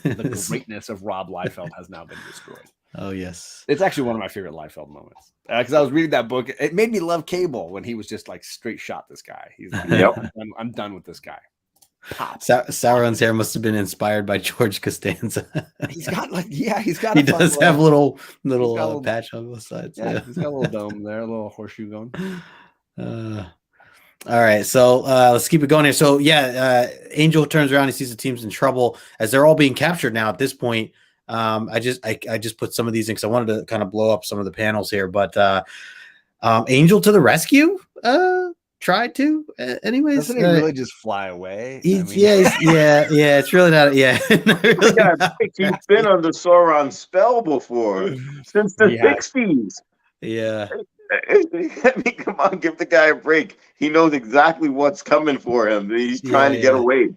The greatness of Rob Liefeld has now been destroyed. Oh, yes. It's actually one of my favorite Liefeld moments. Because I was reading that book. It made me love Cable when he was just like straight shot this guy. He's like, I'm done with this guy. Sauron's hair must have been inspired by George Costanza. He's got like, he's got. He does have little patch on both sides. Yeah, he's got a little dome there, a little horseshoe going. All right, so let's keep it going here. So Angel turns around, he sees the team's in trouble as they're all being captured now. At this point, I just put some of these in because I wanted to kind of blow up some of the panels here. But Angel to the rescue. Tried to, anyways. Doesn't he really just fly away? It's really not. He's been under Sauron's spell before since the 60s. Yeah. I mean, come on, give the guy a break. He knows exactly what's coming for him. He's trying to get away.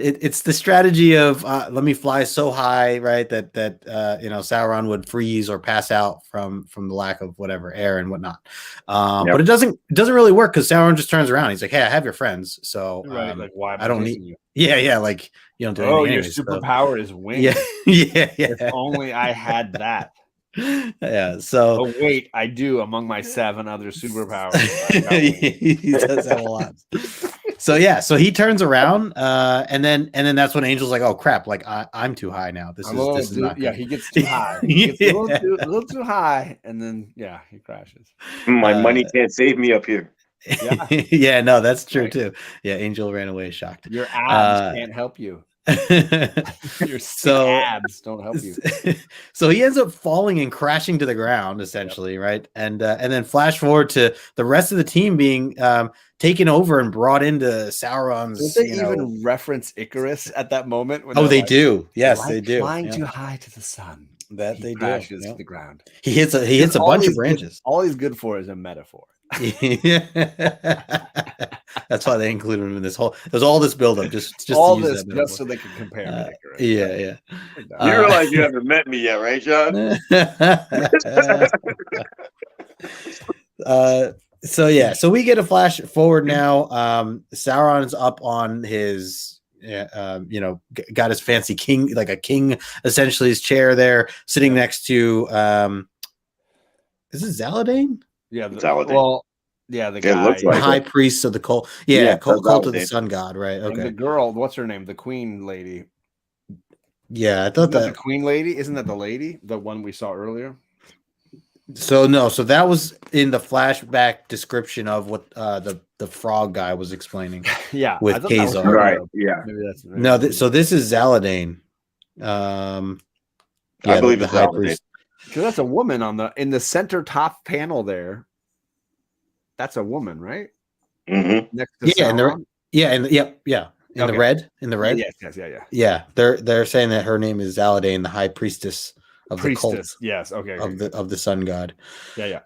It's the strategy of let me fly so high, right, that Sauron would freeze or pass out from the lack of whatever air and whatnot. But it doesn't really work because Sauron just turns around. He's like, "Hey, I have your friends, so like why I don't need you." Yeah, like you don't do anything. Oh, your superpower is wings. Yeah. If only I had that. Yeah. So wait, I do among my 7 other superpowers. He does have a lot. So he turns around, and then that's when Angel's like, "Oh crap! Like I'm too high now. This is not good." He gets too high. He gets a little too high, and then he crashes. My money can't save me up here. Yeah, no, that's true too. Yeah, Angel ran away shocked. Your abs can't help you. Your abs don't help you. So he ends up falling and crashing to the ground, essentially, right? And then flash forward to the rest of the team being taken over and brought into Sauron's. Don't they even reference Icarus at that moment? They do. Yes, they do. Flying too high to the sun. That they crashes do. to the ground. He hits a bunch of branches. All he's good for is a metaphor. That's why they included him in this whole. There's all this buildup, just all this, just so they can compare. Yeah. You realize you haven't met me yet, right, John? So we get a flash forward now. Sauron's up on his, got his fancy king, like a king, essentially his chair there, sitting next to. Is it Zaladane? Yeah, the guy, looks like high priest of the cult. Cult of the sun god, right? Okay. And the girl, what's her name? The queen lady. Yeah, I thought that the queen lady. Isn't that the lady? The one we saw earlier. So that was in the flashback description of what the frog guy was explaining. With Kazar. Right. Yeah. Maybe that's so this is Zaladane. I believe it's Zaladane. Because that's a woman in the center top panel there. That's a woman, right? next to yeah, and Sauron? in the red, Yeah. They're saying that her name is Zaladane, the high priestess of the cult. Yes, okay. Of the sun god. Yeah.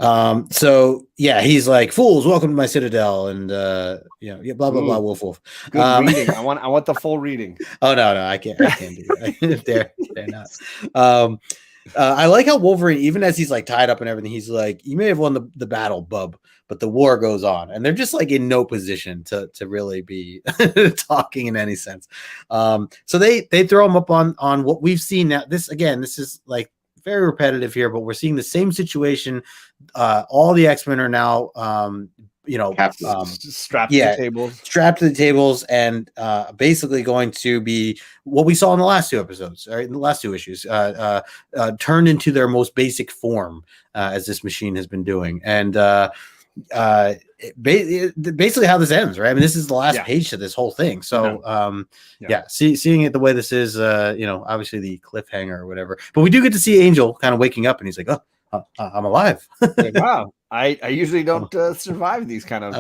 So yeah, he's like, fools, welcome to my citadel, and blah blah blah, wolf. Good reading. I want the full reading. Oh no, I can't do that. they're not. I like how Wolverine, even as he's like tied up and everything, he's like, you may have won the battle, bub, but the war goes on, and they're just like in no position to really be talking in any sense. So they throw him up on what we've seen now. This is like very repetitive here, but we're seeing the same situation. All the X-Men are now strapped to the tables, and basically going to be what we saw in the last two episodes, right? In the last two issues, turned into their most basic form, as this machine has been doing. And basically how this ends, right? I mean, this is the last page to this whole thing. So seeing it the way this is, obviously the cliffhanger or whatever, but we do get to see Angel kind of waking up, and he's like, oh, I'm alive. Wow. I usually don't survive these kind of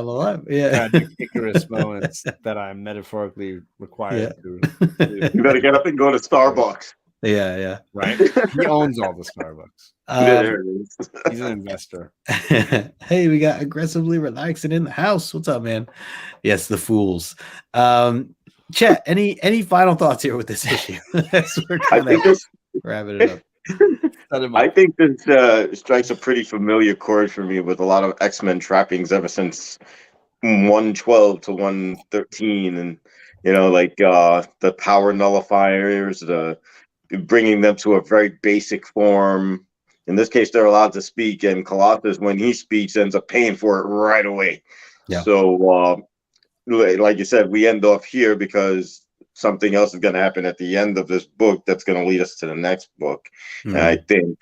Icarus moments that I'm metaphorically required to. You better get up and go to Starbucks. Yeah. Right. He owns all the Starbucks. He's an investor. Hey, we got aggressively relaxing in the house. What's up, man? Yes, the fools. Chet, any final thoughts here with this issue? We're kind of wrapping it up. I think this strikes a pretty familiar chord for me with a lot of X-Men trappings ever since 112 to 113, and the power nullifiers, the bringing them to a very basic form. In this case, they're allowed to speak, and Colossus, when he speaks, ends up paying for it right away. Yeah. So, like you said, we end off here because something else is going to happen at the end of this book that's going to lead us to the next book. And I think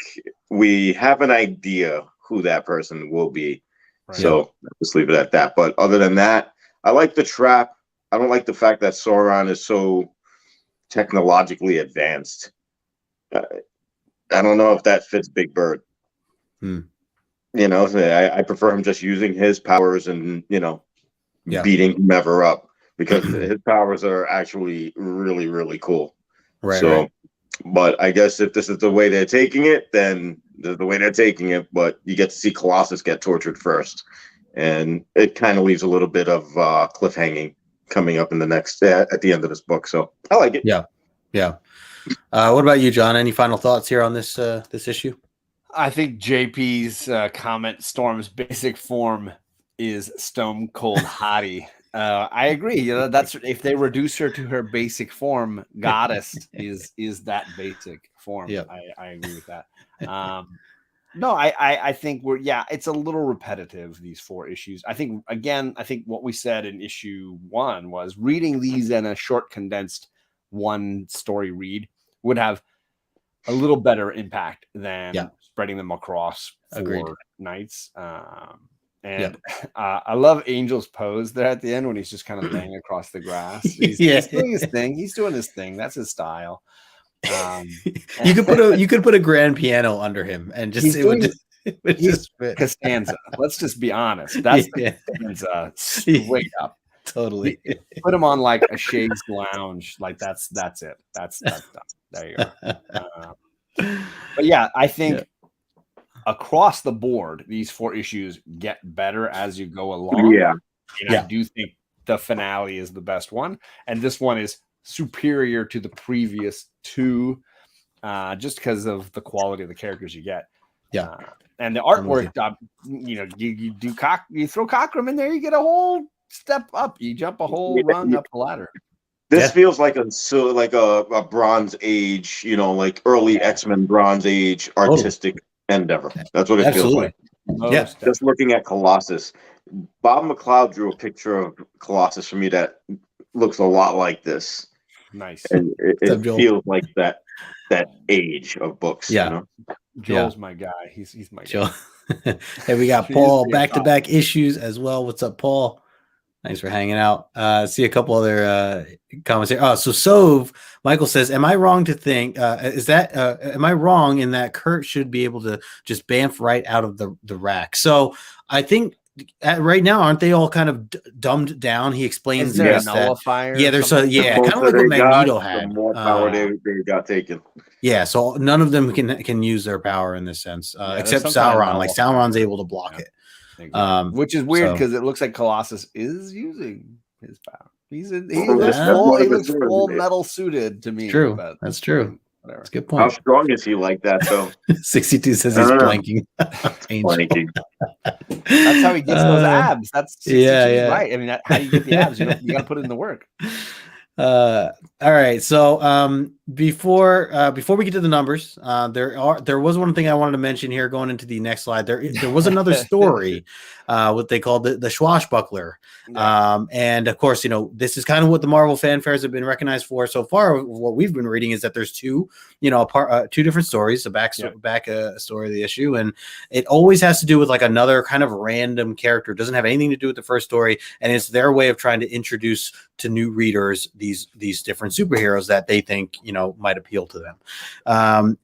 we have an idea who that person will be. Right. So let's leave it at that. But other than that, I like the trap. I don't like the fact that Sauron is so technologically advanced. I don't know if that fits Big Bird. I prefer him just using his powers and, beating whomever up, because his powers are actually really, really cool. Right. But I guess if this is the way they're taking it, then this is the way they're taking it. But you get to see Colossus get tortured first. And it kind of leaves a little bit of cliffhanging coming up in the next at the end of this book. So I like it. Yeah. What about you, John? Any final thoughts here on this issue? I think JP's comment, Storm's basic form is stone cold hottie. I agree. That's if they reduce her to her basic form, goddess is that basic form. Yeah, I agree with that. No, I think it's a little repetitive, these 4 issues. I think what we said in issue 1 was reading these in a short, condensed 1 story read would have a little better impact than spreading them across 4 nights. I love Angel's pose there at the end when he's just kind of laying across the grass. He's doing his thing. He's doing his thing. That's his style. You could put a grand piano under him and just he's Costanza. Let's just be honest. That's Costanza straight up. Totally. Put him on like a Shades Lounge. Like that's it. That's done. There you go. But yeah, I think across the board, these 4 issues get better as you go along. I do think the finale is the best one, and this one is superior to the previous 2, just because of the quality of the characters you get. And the artwork. You throw Cockrum in there, you get a whole step up. You jump a whole rung up the ladder. This feels like a Bronze Age, like early X-Men Bronze Age artistic endeavor. That's what it feels like. Just looking at Colossus, Bob McLeod drew a picture of Colossus for me that looks a lot like this. Nice. And it feels like that age of books. Joel's my guy. He's my guy. Hey, we got Paul back-to-back issues as well. What's up, Paul? Thanks for hanging out. See a couple other comments here. So Sove, Michael says, am I wrong to think, am I wrong in that Kurt should be able to just bamf right out of the rack? So I think right now, aren't they all kind of dumbed down? He explains Is there a that, nullifier? yeah, there's a The kind of closer like what they Magneto got, had. the more power they got taken. Yeah, so none of them can use their power in this sense, except Sauron. Like Sauron's able to block it, exactly. Which is weird because it looks like Colossus is using his power. He looks full metal suited to me. True, but that's true. Whatever. That's a good point. How strong is he like that though? 62 says he's blanking. Blanking. That's how he gets those abs. That's 62 right. I mean, how do you get the abs? You got to put it in the work. All right. So before we get to the numbers, there was one thing I wanted to mention here going into the next slide. There was another story, what they called the Swashbuckler. And of course, this is kind of what the Marvel fanfares have been recognized for so far. What we've been reading is that there's two different stories, the back story of the issue, and it always has to do with like another kind of random character. It doesn't have anything to do with the first story, and it's their way of trying to introduce to new readers these different superheroes that they think might appeal to them.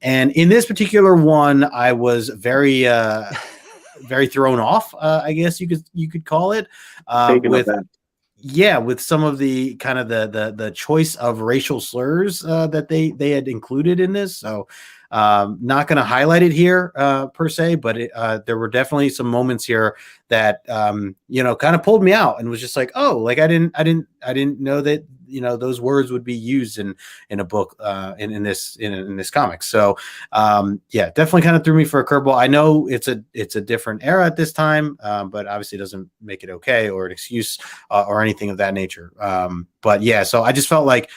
And in this particular one, I was very very thrown off, I guess you could call it, with some of the kind of the choice of racial slurs that they had included in this. So not going to highlight it here per se, but there were definitely some moments here that kind of pulled me out and was just like, oh, like I didn't know that those words would be used in a book in this comic. So definitely kind of threw me for a curveball. I know it's a different era at this time, but obviously it doesn't make it okay or an excuse or anything of that nature. But yeah, so I just felt like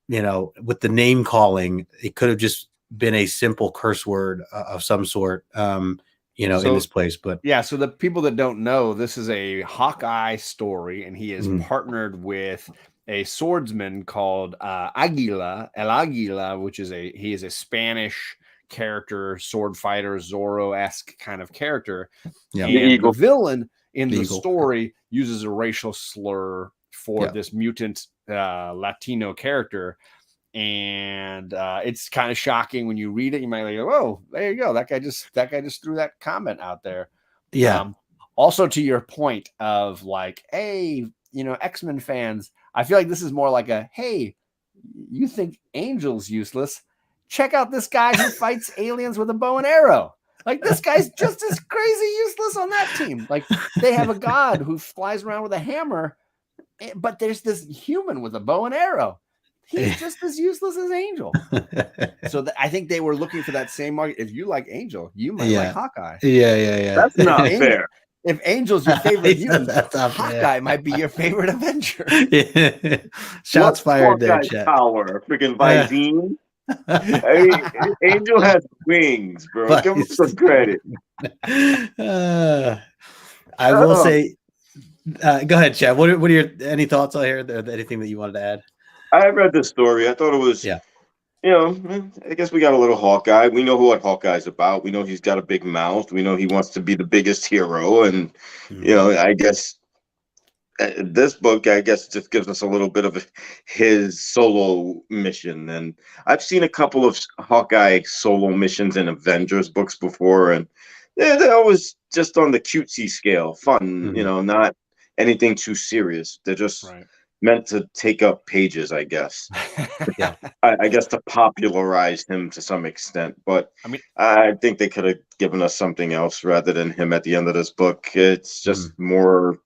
with the name calling, it could have just been a simple curse word of some sort, in this place. But yeah, so the people that don't know, this is a Hawkeye story, and he is partnered with a swordsman called El Águila, which is he is a Spanish character, sword fighter, Zorro-esque kind of character. Yeah. And the villain in the story uses a racial slur for this mutant Latino character. And it's kind of shocking when you read it. You might like, oh, there you go. That guy just threw that comment out there. Yeah. Also, to your point of like, hey, X-Men fans, I feel like this is more like a, hey, you think Angel's useless? Check out this guy who fights aliens with a bow and arrow. Like, this guy's just as crazy useless on that team. Like, they have a god who flies around with a hammer, but there's this human with a bow and arrow. He's just as useless as Angel. So I think they were looking for that same market. If you like Angel, you might like Hawkeye. Yeah. That's not fair. If Angel's your favorite mutant, Hawkeye might be your favorite Avenger. Yeah. Shots fired there, Chet. Power, freaking Visine. Angel has wings, bro. Give him some credit. I will say, go ahead, Chet. What are your any thoughts on here? Anything that you wanted to add? I read the story. I thought it was, I guess we got a little Hawkeye. We know what Hawkeye's about. We know he's got a big mouth. We know he wants to be the biggest hero. And, I guess this book, just gives us a little bit of his solo mission. And I've seen a couple of Hawkeye solo missions in Avengers books before. And they're always just on the cutesy scale. Fun, not anything too serious. They're just... Right. Meant to take up pages, I guess. I guess to popularize him to some extent. But I think they could have given us something else rather than him at the end of this book. It's just more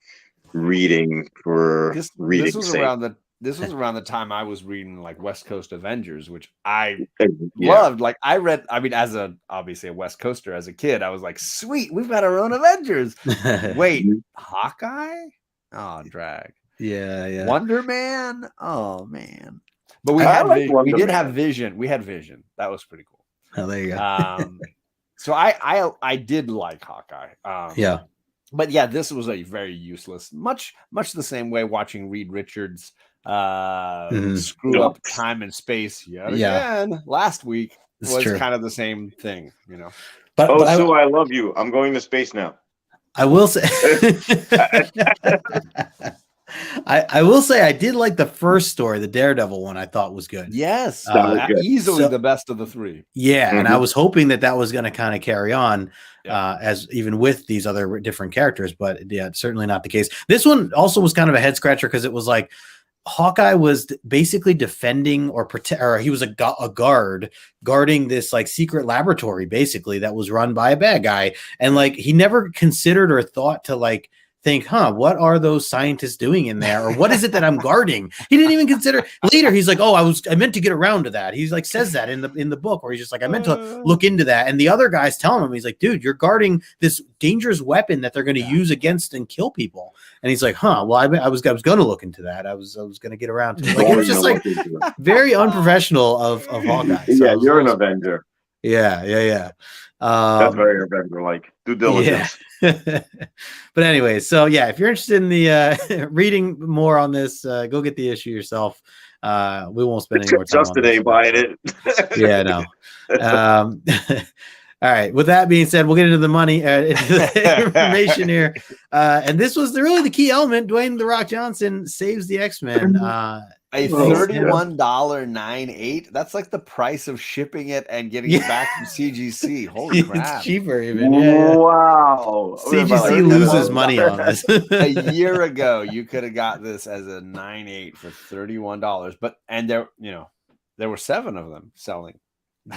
reading for reading. This was around the time I was reading like West Coast Avengers, which I loved. Like I read, as obviously a West Coaster as a kid, I was like, sweet, we've got our own Avengers. Wait, Hawkeye? Oh, drag. Yeah. Wonder Man. Oh man. But we had Vision. We had Vision. That was pretty cool. Oh, there you go. So I did like Hawkeye. But yeah, this was a very useless, much the same way watching Reed Richards screw up time and space again last week was kind of the same thing, But Sue, I love you. I'm going to space now. I will say I will say I did like the first story, the Daredevil one. I thought was good. Yes, good. easily the best of the three. Yeah, and I was hoping that was going to kind of carry on as even with these other different characters, but yeah, certainly not the case. This one also was kind of a head scratcher because it was like Hawkeye was basically defending or he was a guard guarding this like secret laboratory basically that was run by a bad guy, and like he never considered or thought to like think, what are those scientists doing in there, or what is it that I'm guarding? He didn't even consider. Later he's like, I meant to get around to that. He's like says that in the book where he's just like, I meant to look into that, and the other guy's telling him, he's like, dude, you're guarding this dangerous weapon that they're going to use against and kill people. And he's like, well, I was going to look into that. I was going to get around to it. Like, it was just like very unprofessional of Hawkeye. So yeah, you're an Avenger. Yeah. That's very Avenger-like. Due diligence. Yeah. But anyway, so yeah, if you're interested in the reading more on this, go get the issue yourself. We won't spend any more time. Justin ain't buying it. Yeah, no. All right. With that being said, we'll get into the money, into the information here. And this was really the key element. Dwayne "The Rock" Johnson saves the X-Men. A $31.98. That's like the price of shipping it and getting it back from CGC. Holy crap! It's cheaper even. Yeah. Wow. CGC loses money on this. A year ago, you could have got this as a 9.8 for $31, and there were 7 of them selling.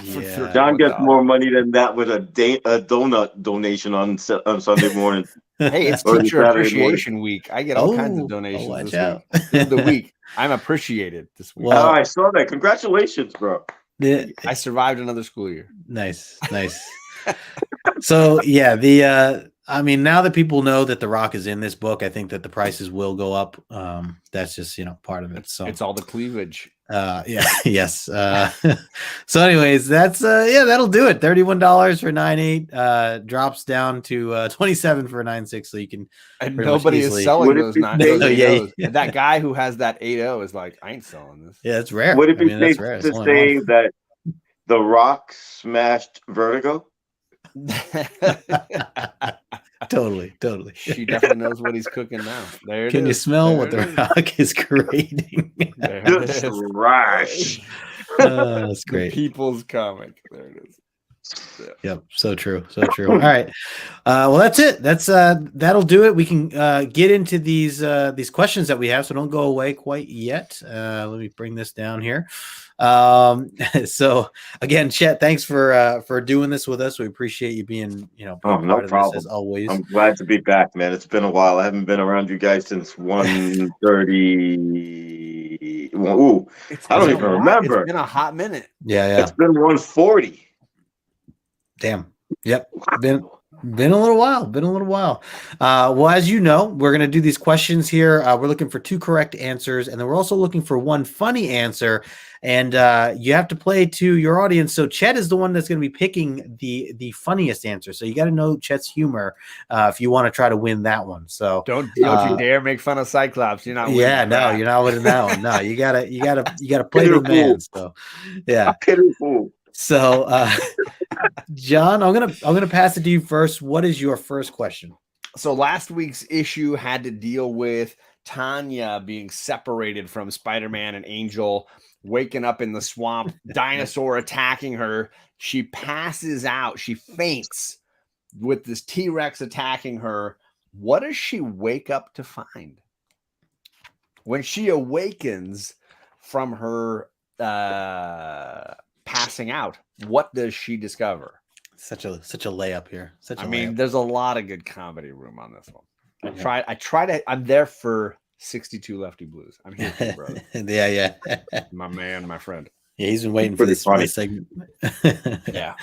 Yeah. John gets more money than that with a donut donation on Sunday morning. Hey, it's Teacher Appreciation Week. I get all kinds of donations this week. The week. I'm appreciated this week. Well, I saw that. Congratulations, bro. I survived another school year. Nice. So yeah, I mean, now that people know that The Rock is in this book, I think that the prices will go up. That's just part of it. So it's all the cleavage. Yes. So anyways, that's that'll do it. $31 for 9.8 drops down to $27 for 9.6, so you can, and nobody is selling those 9.8. Yeah. That guy who has that 8.0 is like, I ain't selling this. Yeah, it's rare. Would it be safe to say that The Rock smashed Vertigo? Totally. She definitely knows what he's cooking now. There it Can is. you smell what The Rock is creating? Just trash. That's great. The People's Comic. There it is. Yeah. Yep. So true. All right. Well, that's it. That'll do it. We can get into these questions that we have. So don't go away quite yet. Let me bring this down here. So again, Chet, thanks for doing this with us. We appreciate you being no part problem. of this as always. I'm glad to be back, man. It's been a while. I haven't been around you guys since 1:30. Ooh, I don't even remember. It's been a hot minute. Yeah. It's been 1:40. Damn. Yep. Been a little while. Well, as you know, we're going to do these questions here. We're looking for 2 correct answers, and then we're also looking for 1 funny answer. And you have to play to your audience. So Chet is the one that's going to be picking the funniest answer. So you got to know Chet's humor if you want to try to win that one. So don't you dare make fun of Cyclops. You're not winning. Yeah, no, you're not winning that one. No, you gotta play the man. So yeah. So John, I'm gonna pass it to you first. What is your first question? So last week's issue had to deal with Tanya being separated from Spider-Man and Angel, waking up in the swamp, dinosaur attacking her. She passes out. She faints with this T-Rex attacking her. What does she wake up to find? When she awakens from her passing out, what does she discover? Such a layup here. There's a lot of good comedy room on this one. I'm there for 62 Lefty Blues. I'm here for you, brother. Yeah. My man, my friend. Yeah, he's been waiting for this segment. Yeah.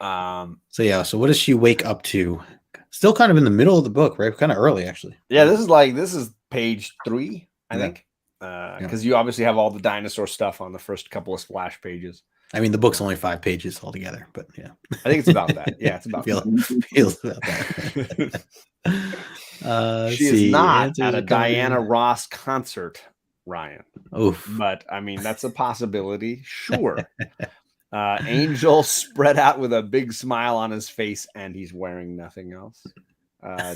So what does she wake up to? Still kind of in the middle of the book, right? Kind of early, actually. Yeah, this is page 3, I think. Because you obviously have all the dinosaur stuff on the first couple of splash pages. I mean, the book's only 5 pages altogether, but yeah. I think it's about that. Yeah, it's about feels about that. She is not at a Diana Ross concert, Ryan. Oof. But, that's a possibility. Sure. Angel spread out with a big smile on his face, and he's wearing nothing else.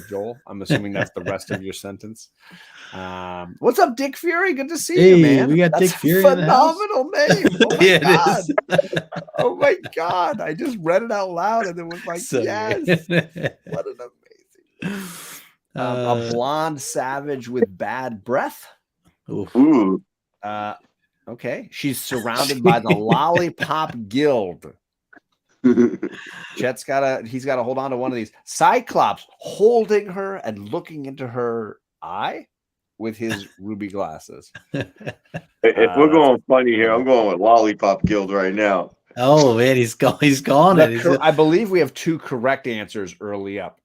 Joel. I'm assuming that's the rest of your sentence. What's up, Dick Fury? Good to see you, man. We got That's Dick Fury. Phenomenal name. Oh my Yeah, god. Oh my god. I just read it out loud and it was like, So yes. good. What an amazing. A blonde savage with bad breath. Ooh. Okay. She's surrounded by the Lollipop Guild. Chet's he's got to hold on to one of these. Cyclops holding her and looking into her eye with his ruby glasses. If we're going funny here, I'm going with Lollipop Guild right now. Oh man, he's gone. I believe we have 2 correct answers early up.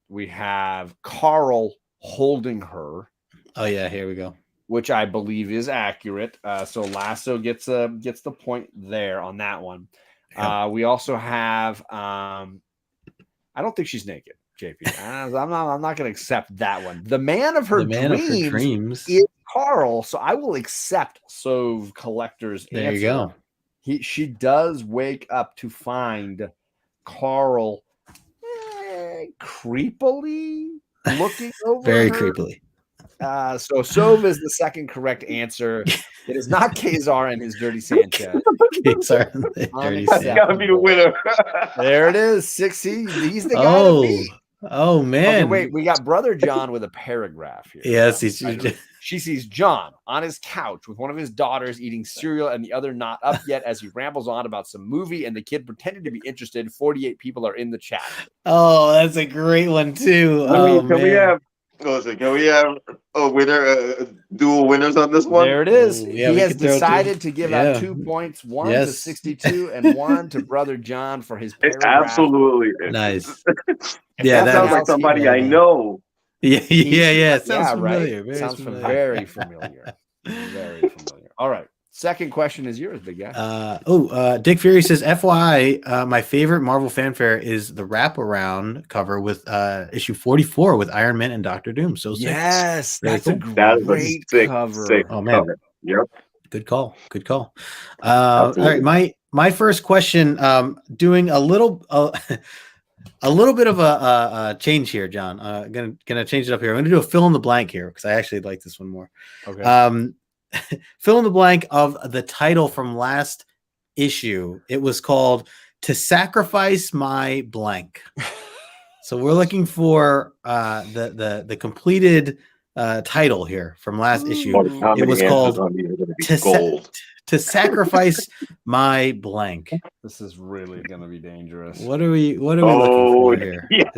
We have Carl holding her. Oh yeah, here we go. Which I believe is accurate. So Lasso gets the point there on that one. Yep. We also have I don't think she's naked, JP. I'm not going to accept that one. The man of her dreams is Carl, so I will accept Sove Collector's answer. There you go. She does wake up to find Carl creepily looking over very her. creepily. So Sove is the second correct answer. It is not Kazar and his Dirty Sanchez. Kazar and the Dirty That's gotta be the winner. There it is. 6. He's the guy to beat. Oh man. Okay, wait, we got Brother John with a paragraph here. Yes, she sees John on his couch with one of his daughters eating cereal and the other not up yet as he rambles on about some movie and the kid pretending to be interested. 48 people are in the chat. Oh, that's a great one too. Can we have a winner, dual winners on this one? There it is. Ooh, yeah, he has decided to give out 2 points, one to 62 and one to Brother John for his paragraph. Absolutely. Nice. That sounds like somebody I know. Yeah. Sounds familiar. Right? Sounds very familiar. Very familiar. All right. Second question is yours, big guy. Dick Fury says, FYI, my favorite Marvel fanfare is the wraparound cover with issue 44 with Iron Man and Doctor Doom. So yes, that's cool. a great cover. Oh man, yep. Good call. All right, my first question. Doing a little bit of a change here, John. Gonna change it up here. I'm gonna do a fill in the blank here because I actually like this one more. Okay. Fill in the blank of the title from last issue. It was called "To Sacrifice My Blank." So we're looking for the completed title here from last issue. It was called to Sacrifice My Blank. This is really going to be dangerous. What are we looking for here? Yeah.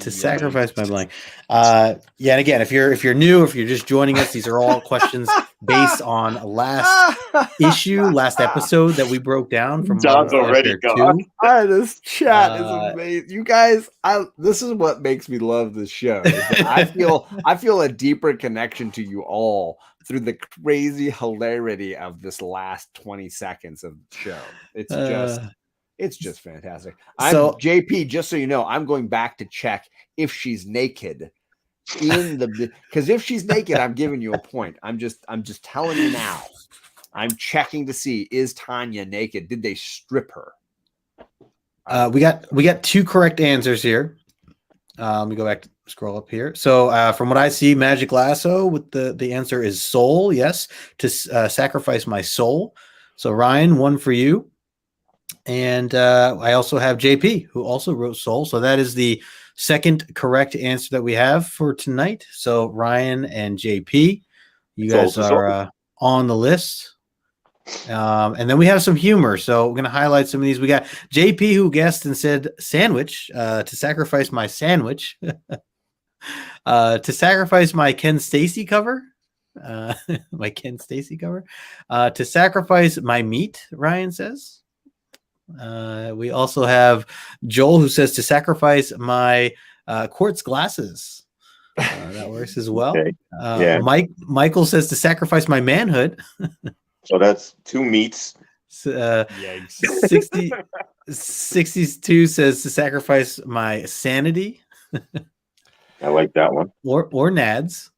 To sacrifice my blank. And again, if you're new, if you're just joining us, these are all questions based on last episode that we broke down from John's already gone. This chat is amazing. You guys, this is what makes me love this show. I feel a deeper connection to you all through the crazy hilarity of this last 20 seconds of the show. It's just fantastic. JP, just so you know, I'm going back to check if she's naked because if she's naked, I'm giving you a point. I'm just telling you now. I'm checking to see, is Tanya naked? Did they strip her? We got 2 correct answers here. Let me go back to scroll up here. So from what I see, Magic Lasso with the answer is soul. Yes, to sacrifice my soul. So Ryan, 1 for you. And I also have JP, who also wrote Soul. So that is the second correct answer that we have for tonight. So Ryan and JP, you guys are on the list. And then we have some humor. So we're going to highlight some of these. We got JP, who guessed and said sandwich, to sacrifice my sandwich, to sacrifice my Ken Stacy cover. My Ken Stacy cover. To sacrifice my meat, Ryan says. We also have Joel, who says to sacrifice my quartz glasses. That works as well. Okay. Michael says to sacrifice my manhood. So that's 2 meats. 62 says to sacrifice my sanity. I like that one. Or Nads.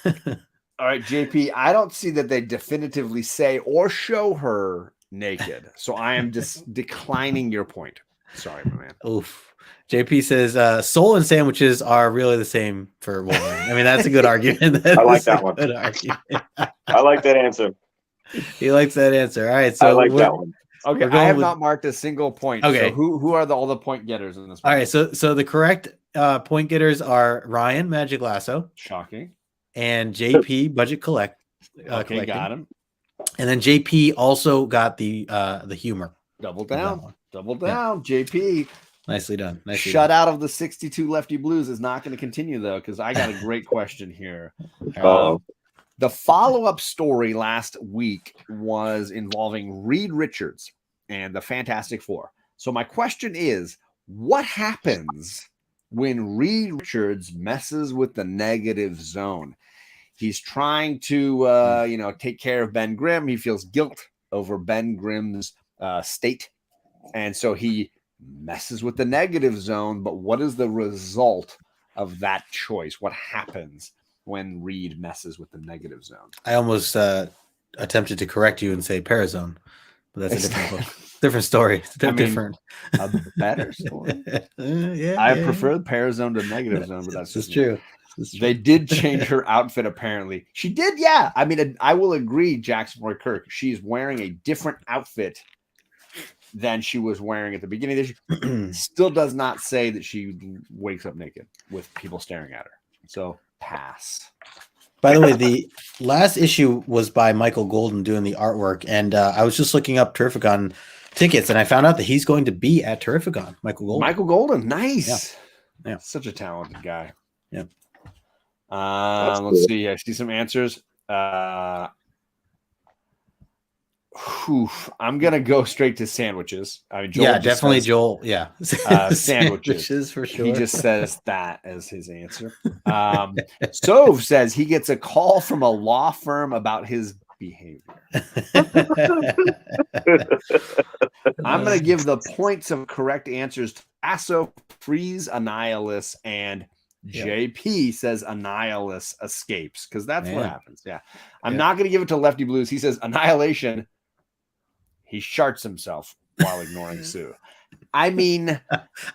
All right, JP, I don't see that they definitively say or show her naked. So I am just declining your point. Sorry, my man. Oof. JP says soul and sandwiches are really the same for Wolverine. I mean, that's a good argument. I like that one. I like that answer. He likes that answer. All right, so I like that one. Okay, I have not marked a single point. Okay, so who are all the point getters in this? All right, so the correct point getters are Ryan Magic Lasso, shocking, and JP Budget Collect. Okay, got him. And then JP also got the humor. Double down, JP. Nicely done. Shut out of the 62 Lefty Blues is not going to continue though, because I got a great question here. The follow-up story last week was involving Reed Richards and the Fantastic Four. So my question is, what happens when Reed Richards messes with the negative zone? He's trying to, take care of Ben Grimm. He feels guilt over Ben Grimm's state. And so he messes with the negative zone. But what is the result of that choice? What happens when Reed messes with the negative zone? I almost attempted to correct you and say Parazone, but that's a different story. A better story. I prefer the Parazone to negative zone, but that's just true. They did change her outfit, apparently. She did, yeah. I mean, I will agree, Jackson Roy Kirk. She's wearing a different outfit than she was wearing at the beginning of this year. Still does not say that she wakes up naked with people staring at her. So, pass. By the way, the last issue was by Michael Golden doing the artwork, and I was just looking up Terrificon tickets, and I found out that he's going to be at Terrificon. Michael Golden. Nice. Yeah. Such a talented guy. Yeah. Let's see. I see some answers. I'm gonna go straight to sandwiches. I mean, Joel definitely Joel. Yeah, sandwiches for sure. He just says that as his answer. Sove says he gets a call from a law firm about his behavior. I'm gonna give the points of correct answers to Asso, Freeze, Annihilus, and JP says Annihilus escapes, because that's what happens. Yeah. I'm not going to give it to Lefty Blues. He says Annihilation. He sharts himself while ignoring Sue. I mean,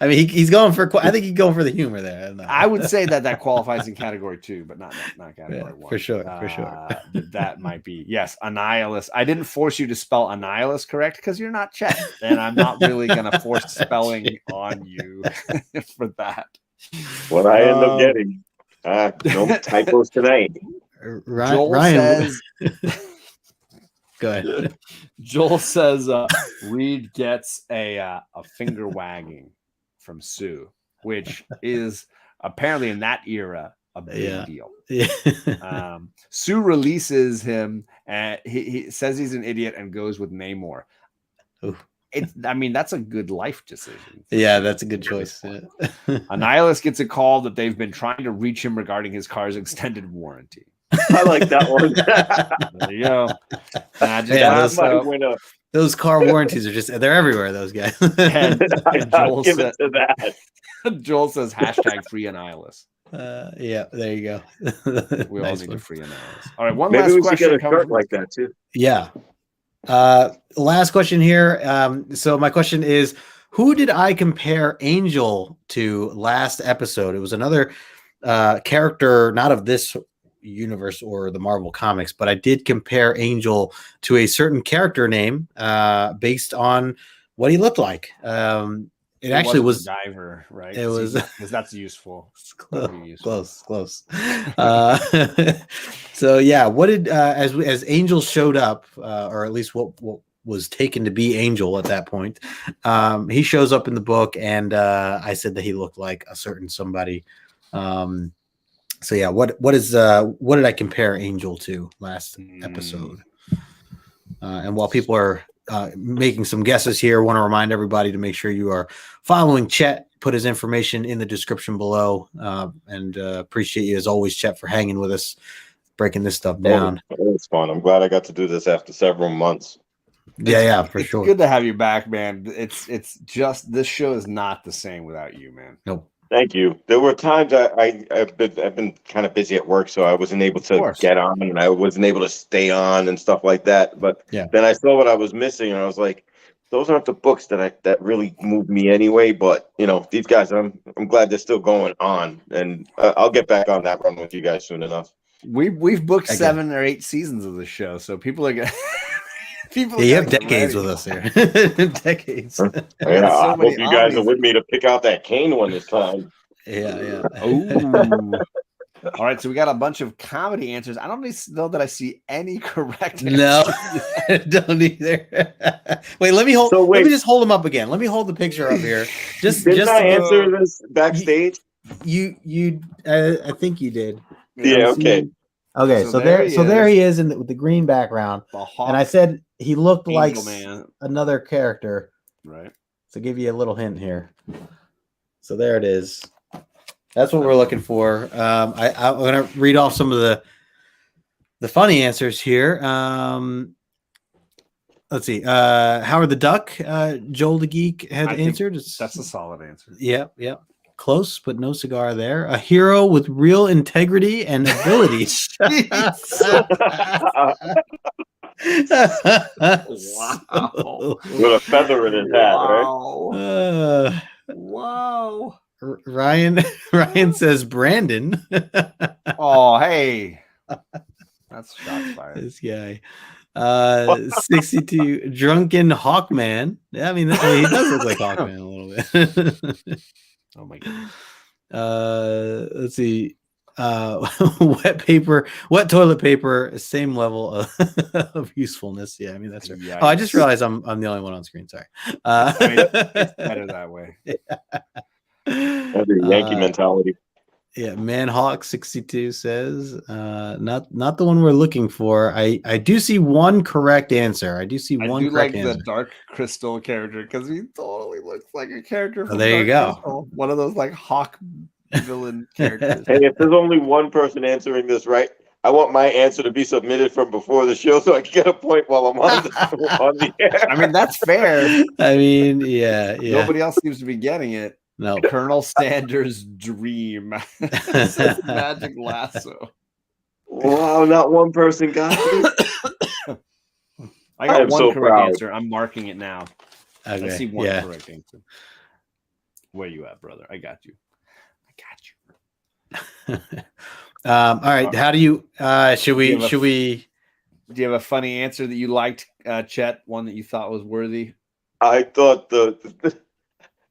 he's going for. I think he's going for the humor there. I would say that qualifies in category 2, but not category 1. For sure. That might be Annihilus. I didn't force you to spell Annihilus correct because you're not Chet, and I'm not really going to force spelling on you for that. What I end up getting. No typos tonight. Ryan says, go ahead. Joel says Reed gets a finger wagging from Sue, which is apparently in that era a big deal. Yeah. Sue releases him, and he says he's an idiot and goes with Namor. Ooh. That's a good life decision. Yeah, that's a good choice. Yeah. Annihilus gets a call that they've been trying to reach him regarding his car's extended warranty. I like that one. There you go. Those car warranties are they're everywhere, those guys. And Joel says hashtag free Annihilus. Yeah, there you go. We all need to free Annihilus. All right, Maybe we should get a shirt like that too. Yeah. Last question here. So my question is, who did I compare Angel to last episode? It was another character, not of this universe or the Marvel comics, but I did compare Angel to a certain character name based on what he looked like. It actually was Diver, right? It was because that's useful. Close. So yeah, what did as Angel showed up, or at least what was taken to be Angel at that point? He shows up in the book, and I said that he looked like a certain somebody. So yeah, what did I compare Angel to last episode? And while people are making some guesses here, I want to remind everybody to make sure you are following Chet. Put his information in the description below, and appreciate you as always, Chet, for hanging with us, breaking this stuff down. It's fun. I'm glad I got to do this after several months. Yeah, for sure. It's good to have you back, man. It's just this show is not the same without you, man. Nope. Thank you. There were times I've been kind of busy at work, so I wasn't able to get on, and I wasn't able to stay on and stuff like that. But then I saw what I was missing, and I was like, those aren't the books that really moved me anyway. But these guys, I'm glad they're still going on, and I'll get back on that run with you guys soon enough. We've booked 7 or 8 seasons of the show, so people are gonna. You have decades with us here. Decades. Yeah, I hope you guys are with me to pick out that Kane one this time. Yeah. Ooh. All right, so we got a bunch of comedy answers. I don't know that I see any correct answers. No, I don't either. Wait, let me just hold them up again. Let me hold the picture up here. Didn't I answer this backstage? You I think you did. Yeah. Okay. Okay. So there he is with the green background, and I said he looked like another character. Right. So give you a little hint here. So there it is. That's what we're looking for. I'm going to read off some of the funny answers here. Let's see. Howard the Duck, Joel the Geek had answered. That's a solid answer. Yep. Close, but no cigar there. A hero with real integrity and ability. Wow. With a feather in his hat, right? Wow. Ryan says Brandon. Oh, hey. That's shots fired. This guy. 62 drunken Hawkman. Yeah, I mean he does look like Hawkman a little bit. Oh my god. Let's see. Wet toilet paper, same level of usefulness. Yeah, I mean that's right. Yikes. Oh, I just realized I'm the only one on screen. Sorry. It's better that way. That's a Yankee mentality. Yeah, Manhawk 62 says, not the one we're looking for. I do see one correct answer. I do like the Dark Crystal character because he totally looks like a character from there you Dark go. Crystal. One of those like Hawk villain characters. Hey, if there's only one person answering this right, I want my answer to be submitted from before the show so I can get a point while I'm on the air. I mean, that's fair. I mean, yeah. Nobody else seems to be getting it. No. Colonel Sanders' dream. Magic lasso. Wow, not one person got it. I got one correct answer. I'm marking it now. Okay. I see one correct answer. Where you at, brother? I got you. All right. How do you should we do you have a funny answer that you liked, Chet? One that you thought was worthy? I thought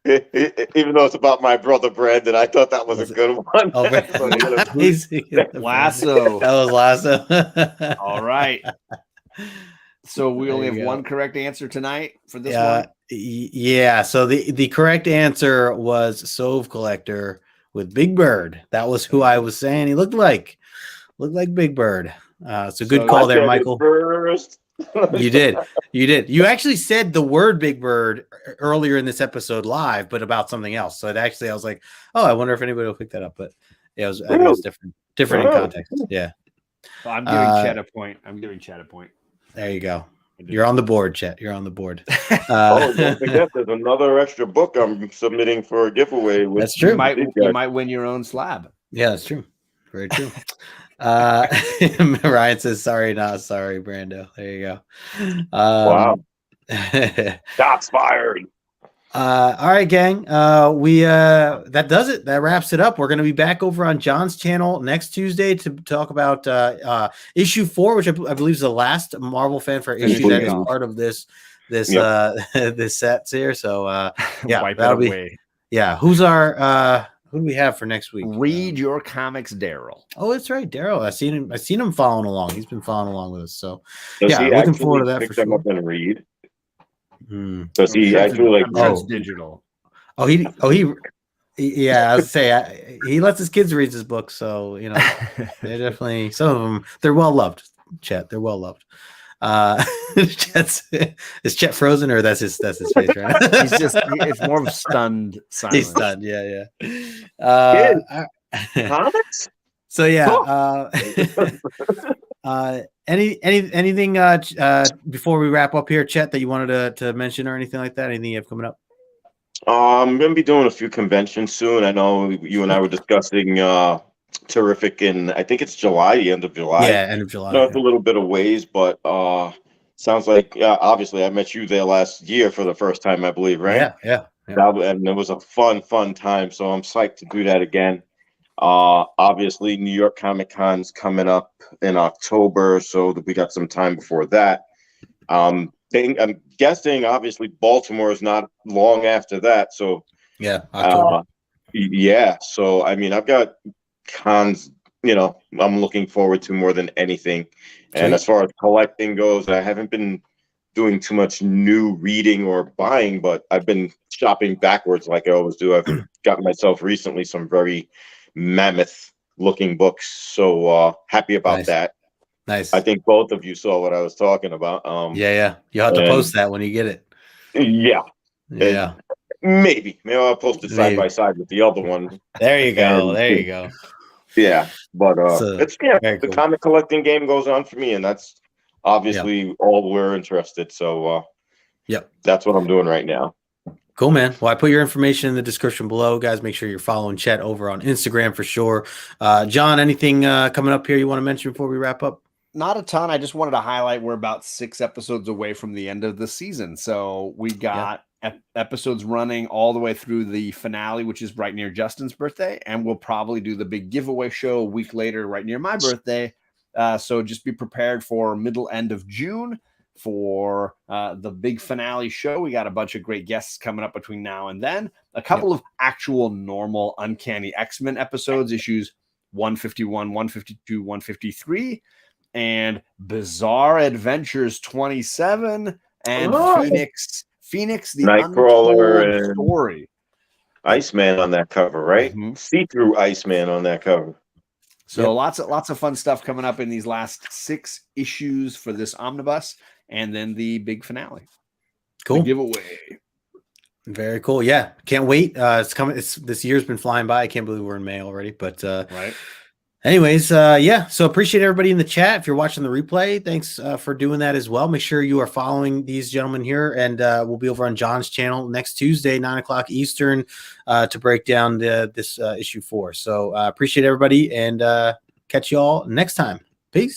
even though it's about my brother Brandon, I thought that was a good one. Oh, Lasso. That was Lasso. All right. So we only have one correct answer tonight for this one. Yeah. So the correct answer was Sove Collector with Big Bird. That was who I was saying he looked like Big Bird. It's a good call there, Michael. First. You did. You actually said the word Big Bird earlier in this episode live, but about something else. So I was like, oh, I wonder if anybody will pick that up. But yeah, I think it was different in context. Yeah. Well, I'm giving Chet a point. There you go. You're on the board, Chet. You're on the board. Don't forget, there's another extra book I'm submitting for a giveaway. That's true. You might win your own slab. Yeah, that's true. Very true. Ryan says, sorry, not sorry, Brando. There you go. Wow. Shots fired. All right, gang. We that does it. That wraps it up. We're going to be back over on John's channel next Tuesday to talk about issue 4, which I believe is the last Marvel Fanfare issue that is part of this this set here. So that'll be who's our who do we have for next week? Read your comics, Daryl. Oh, that's right, Daryl. I've seen him following along. He's been following along with us. So looking forward to that for sure. Up and read. Does he actually it's digital? He I was say he lets his kids read his books, so they're definitely some of them. They're well loved. Chet, they're well loved. Is Chet frozen or that's his face right now? It's more of stunned silence. He's stunned. Yeah. Comics. So anything before we wrap up here, Chet, that you wanted to mention or anything like that? Anything you have coming up? I'm gonna be doing a few conventions soon. I know you and I were discussing Terrific in I think it's July, the end of July. Yeah, end of July. It's a little bit of ways, but Sounds like obviously I met you there last year for the first time, I believe, right? Yeah. And it was a fun time. So I'm psyched to do that again. Obviously, New York Comic Con's coming up in October, so that we got some time before that. I'm guessing, obviously, Baltimore is not long after that. So yeah, October. Yeah. So I mean, I've got cons. I'm looking forward to more than anything. And Sweet. as far as collecting goes, I haven't been doing too much new reading or buying, but I've been shopping backwards like I always do. I've got myself recently some very mammoth looking books. So happy about that. Nice. I think both of you saw what I was talking about. Yeah. You'll have to post that when you get it. Yeah. Yeah. Maybe I'll post it side by side with the other one. There you go. Yeah. But it's cool. The comic collecting game goes on for me, and that's obviously all we're interested. So that's what I'm doing right now. Cool, man. Well, I put your information in the description below, guys. Make sure you're following Chet over on Instagram for sure. John, anything coming up here you want to mention before we wrap up? Not a ton. I just wanted to highlight we're about 6 episodes away from the end of the season. So we got episodes running all the way through the finale, which is right near Justin's birthday. And we'll probably do the big giveaway show a week later, right near my birthday. So just be prepared for end of June for the big finale show. We got a bunch of great guests coming up between now and then. A couple of actual normal Uncanny X-Men episodes, issues 151, 152, 153. And Bizarre Adventures 27 and Phoenix the Nightcrawler story. Iceman on that cover, right? See-through Iceman on that cover. So lots of fun stuff coming up in these last 6 issues for this omnibus, and then the big finale. Cool. The giveaway. Very cool. Yeah, can't wait. It's coming. This year's been flying by. I can't believe we're in May already. But right. Anyways, so appreciate everybody in the chat. If you're watching the replay, thanks for doing that as well. Make sure you are following these gentlemen here, and we'll be over on John's channel next Tuesday, 9:00 Eastern, to break down this issue 4. So appreciate everybody, and catch you all next time. Peace.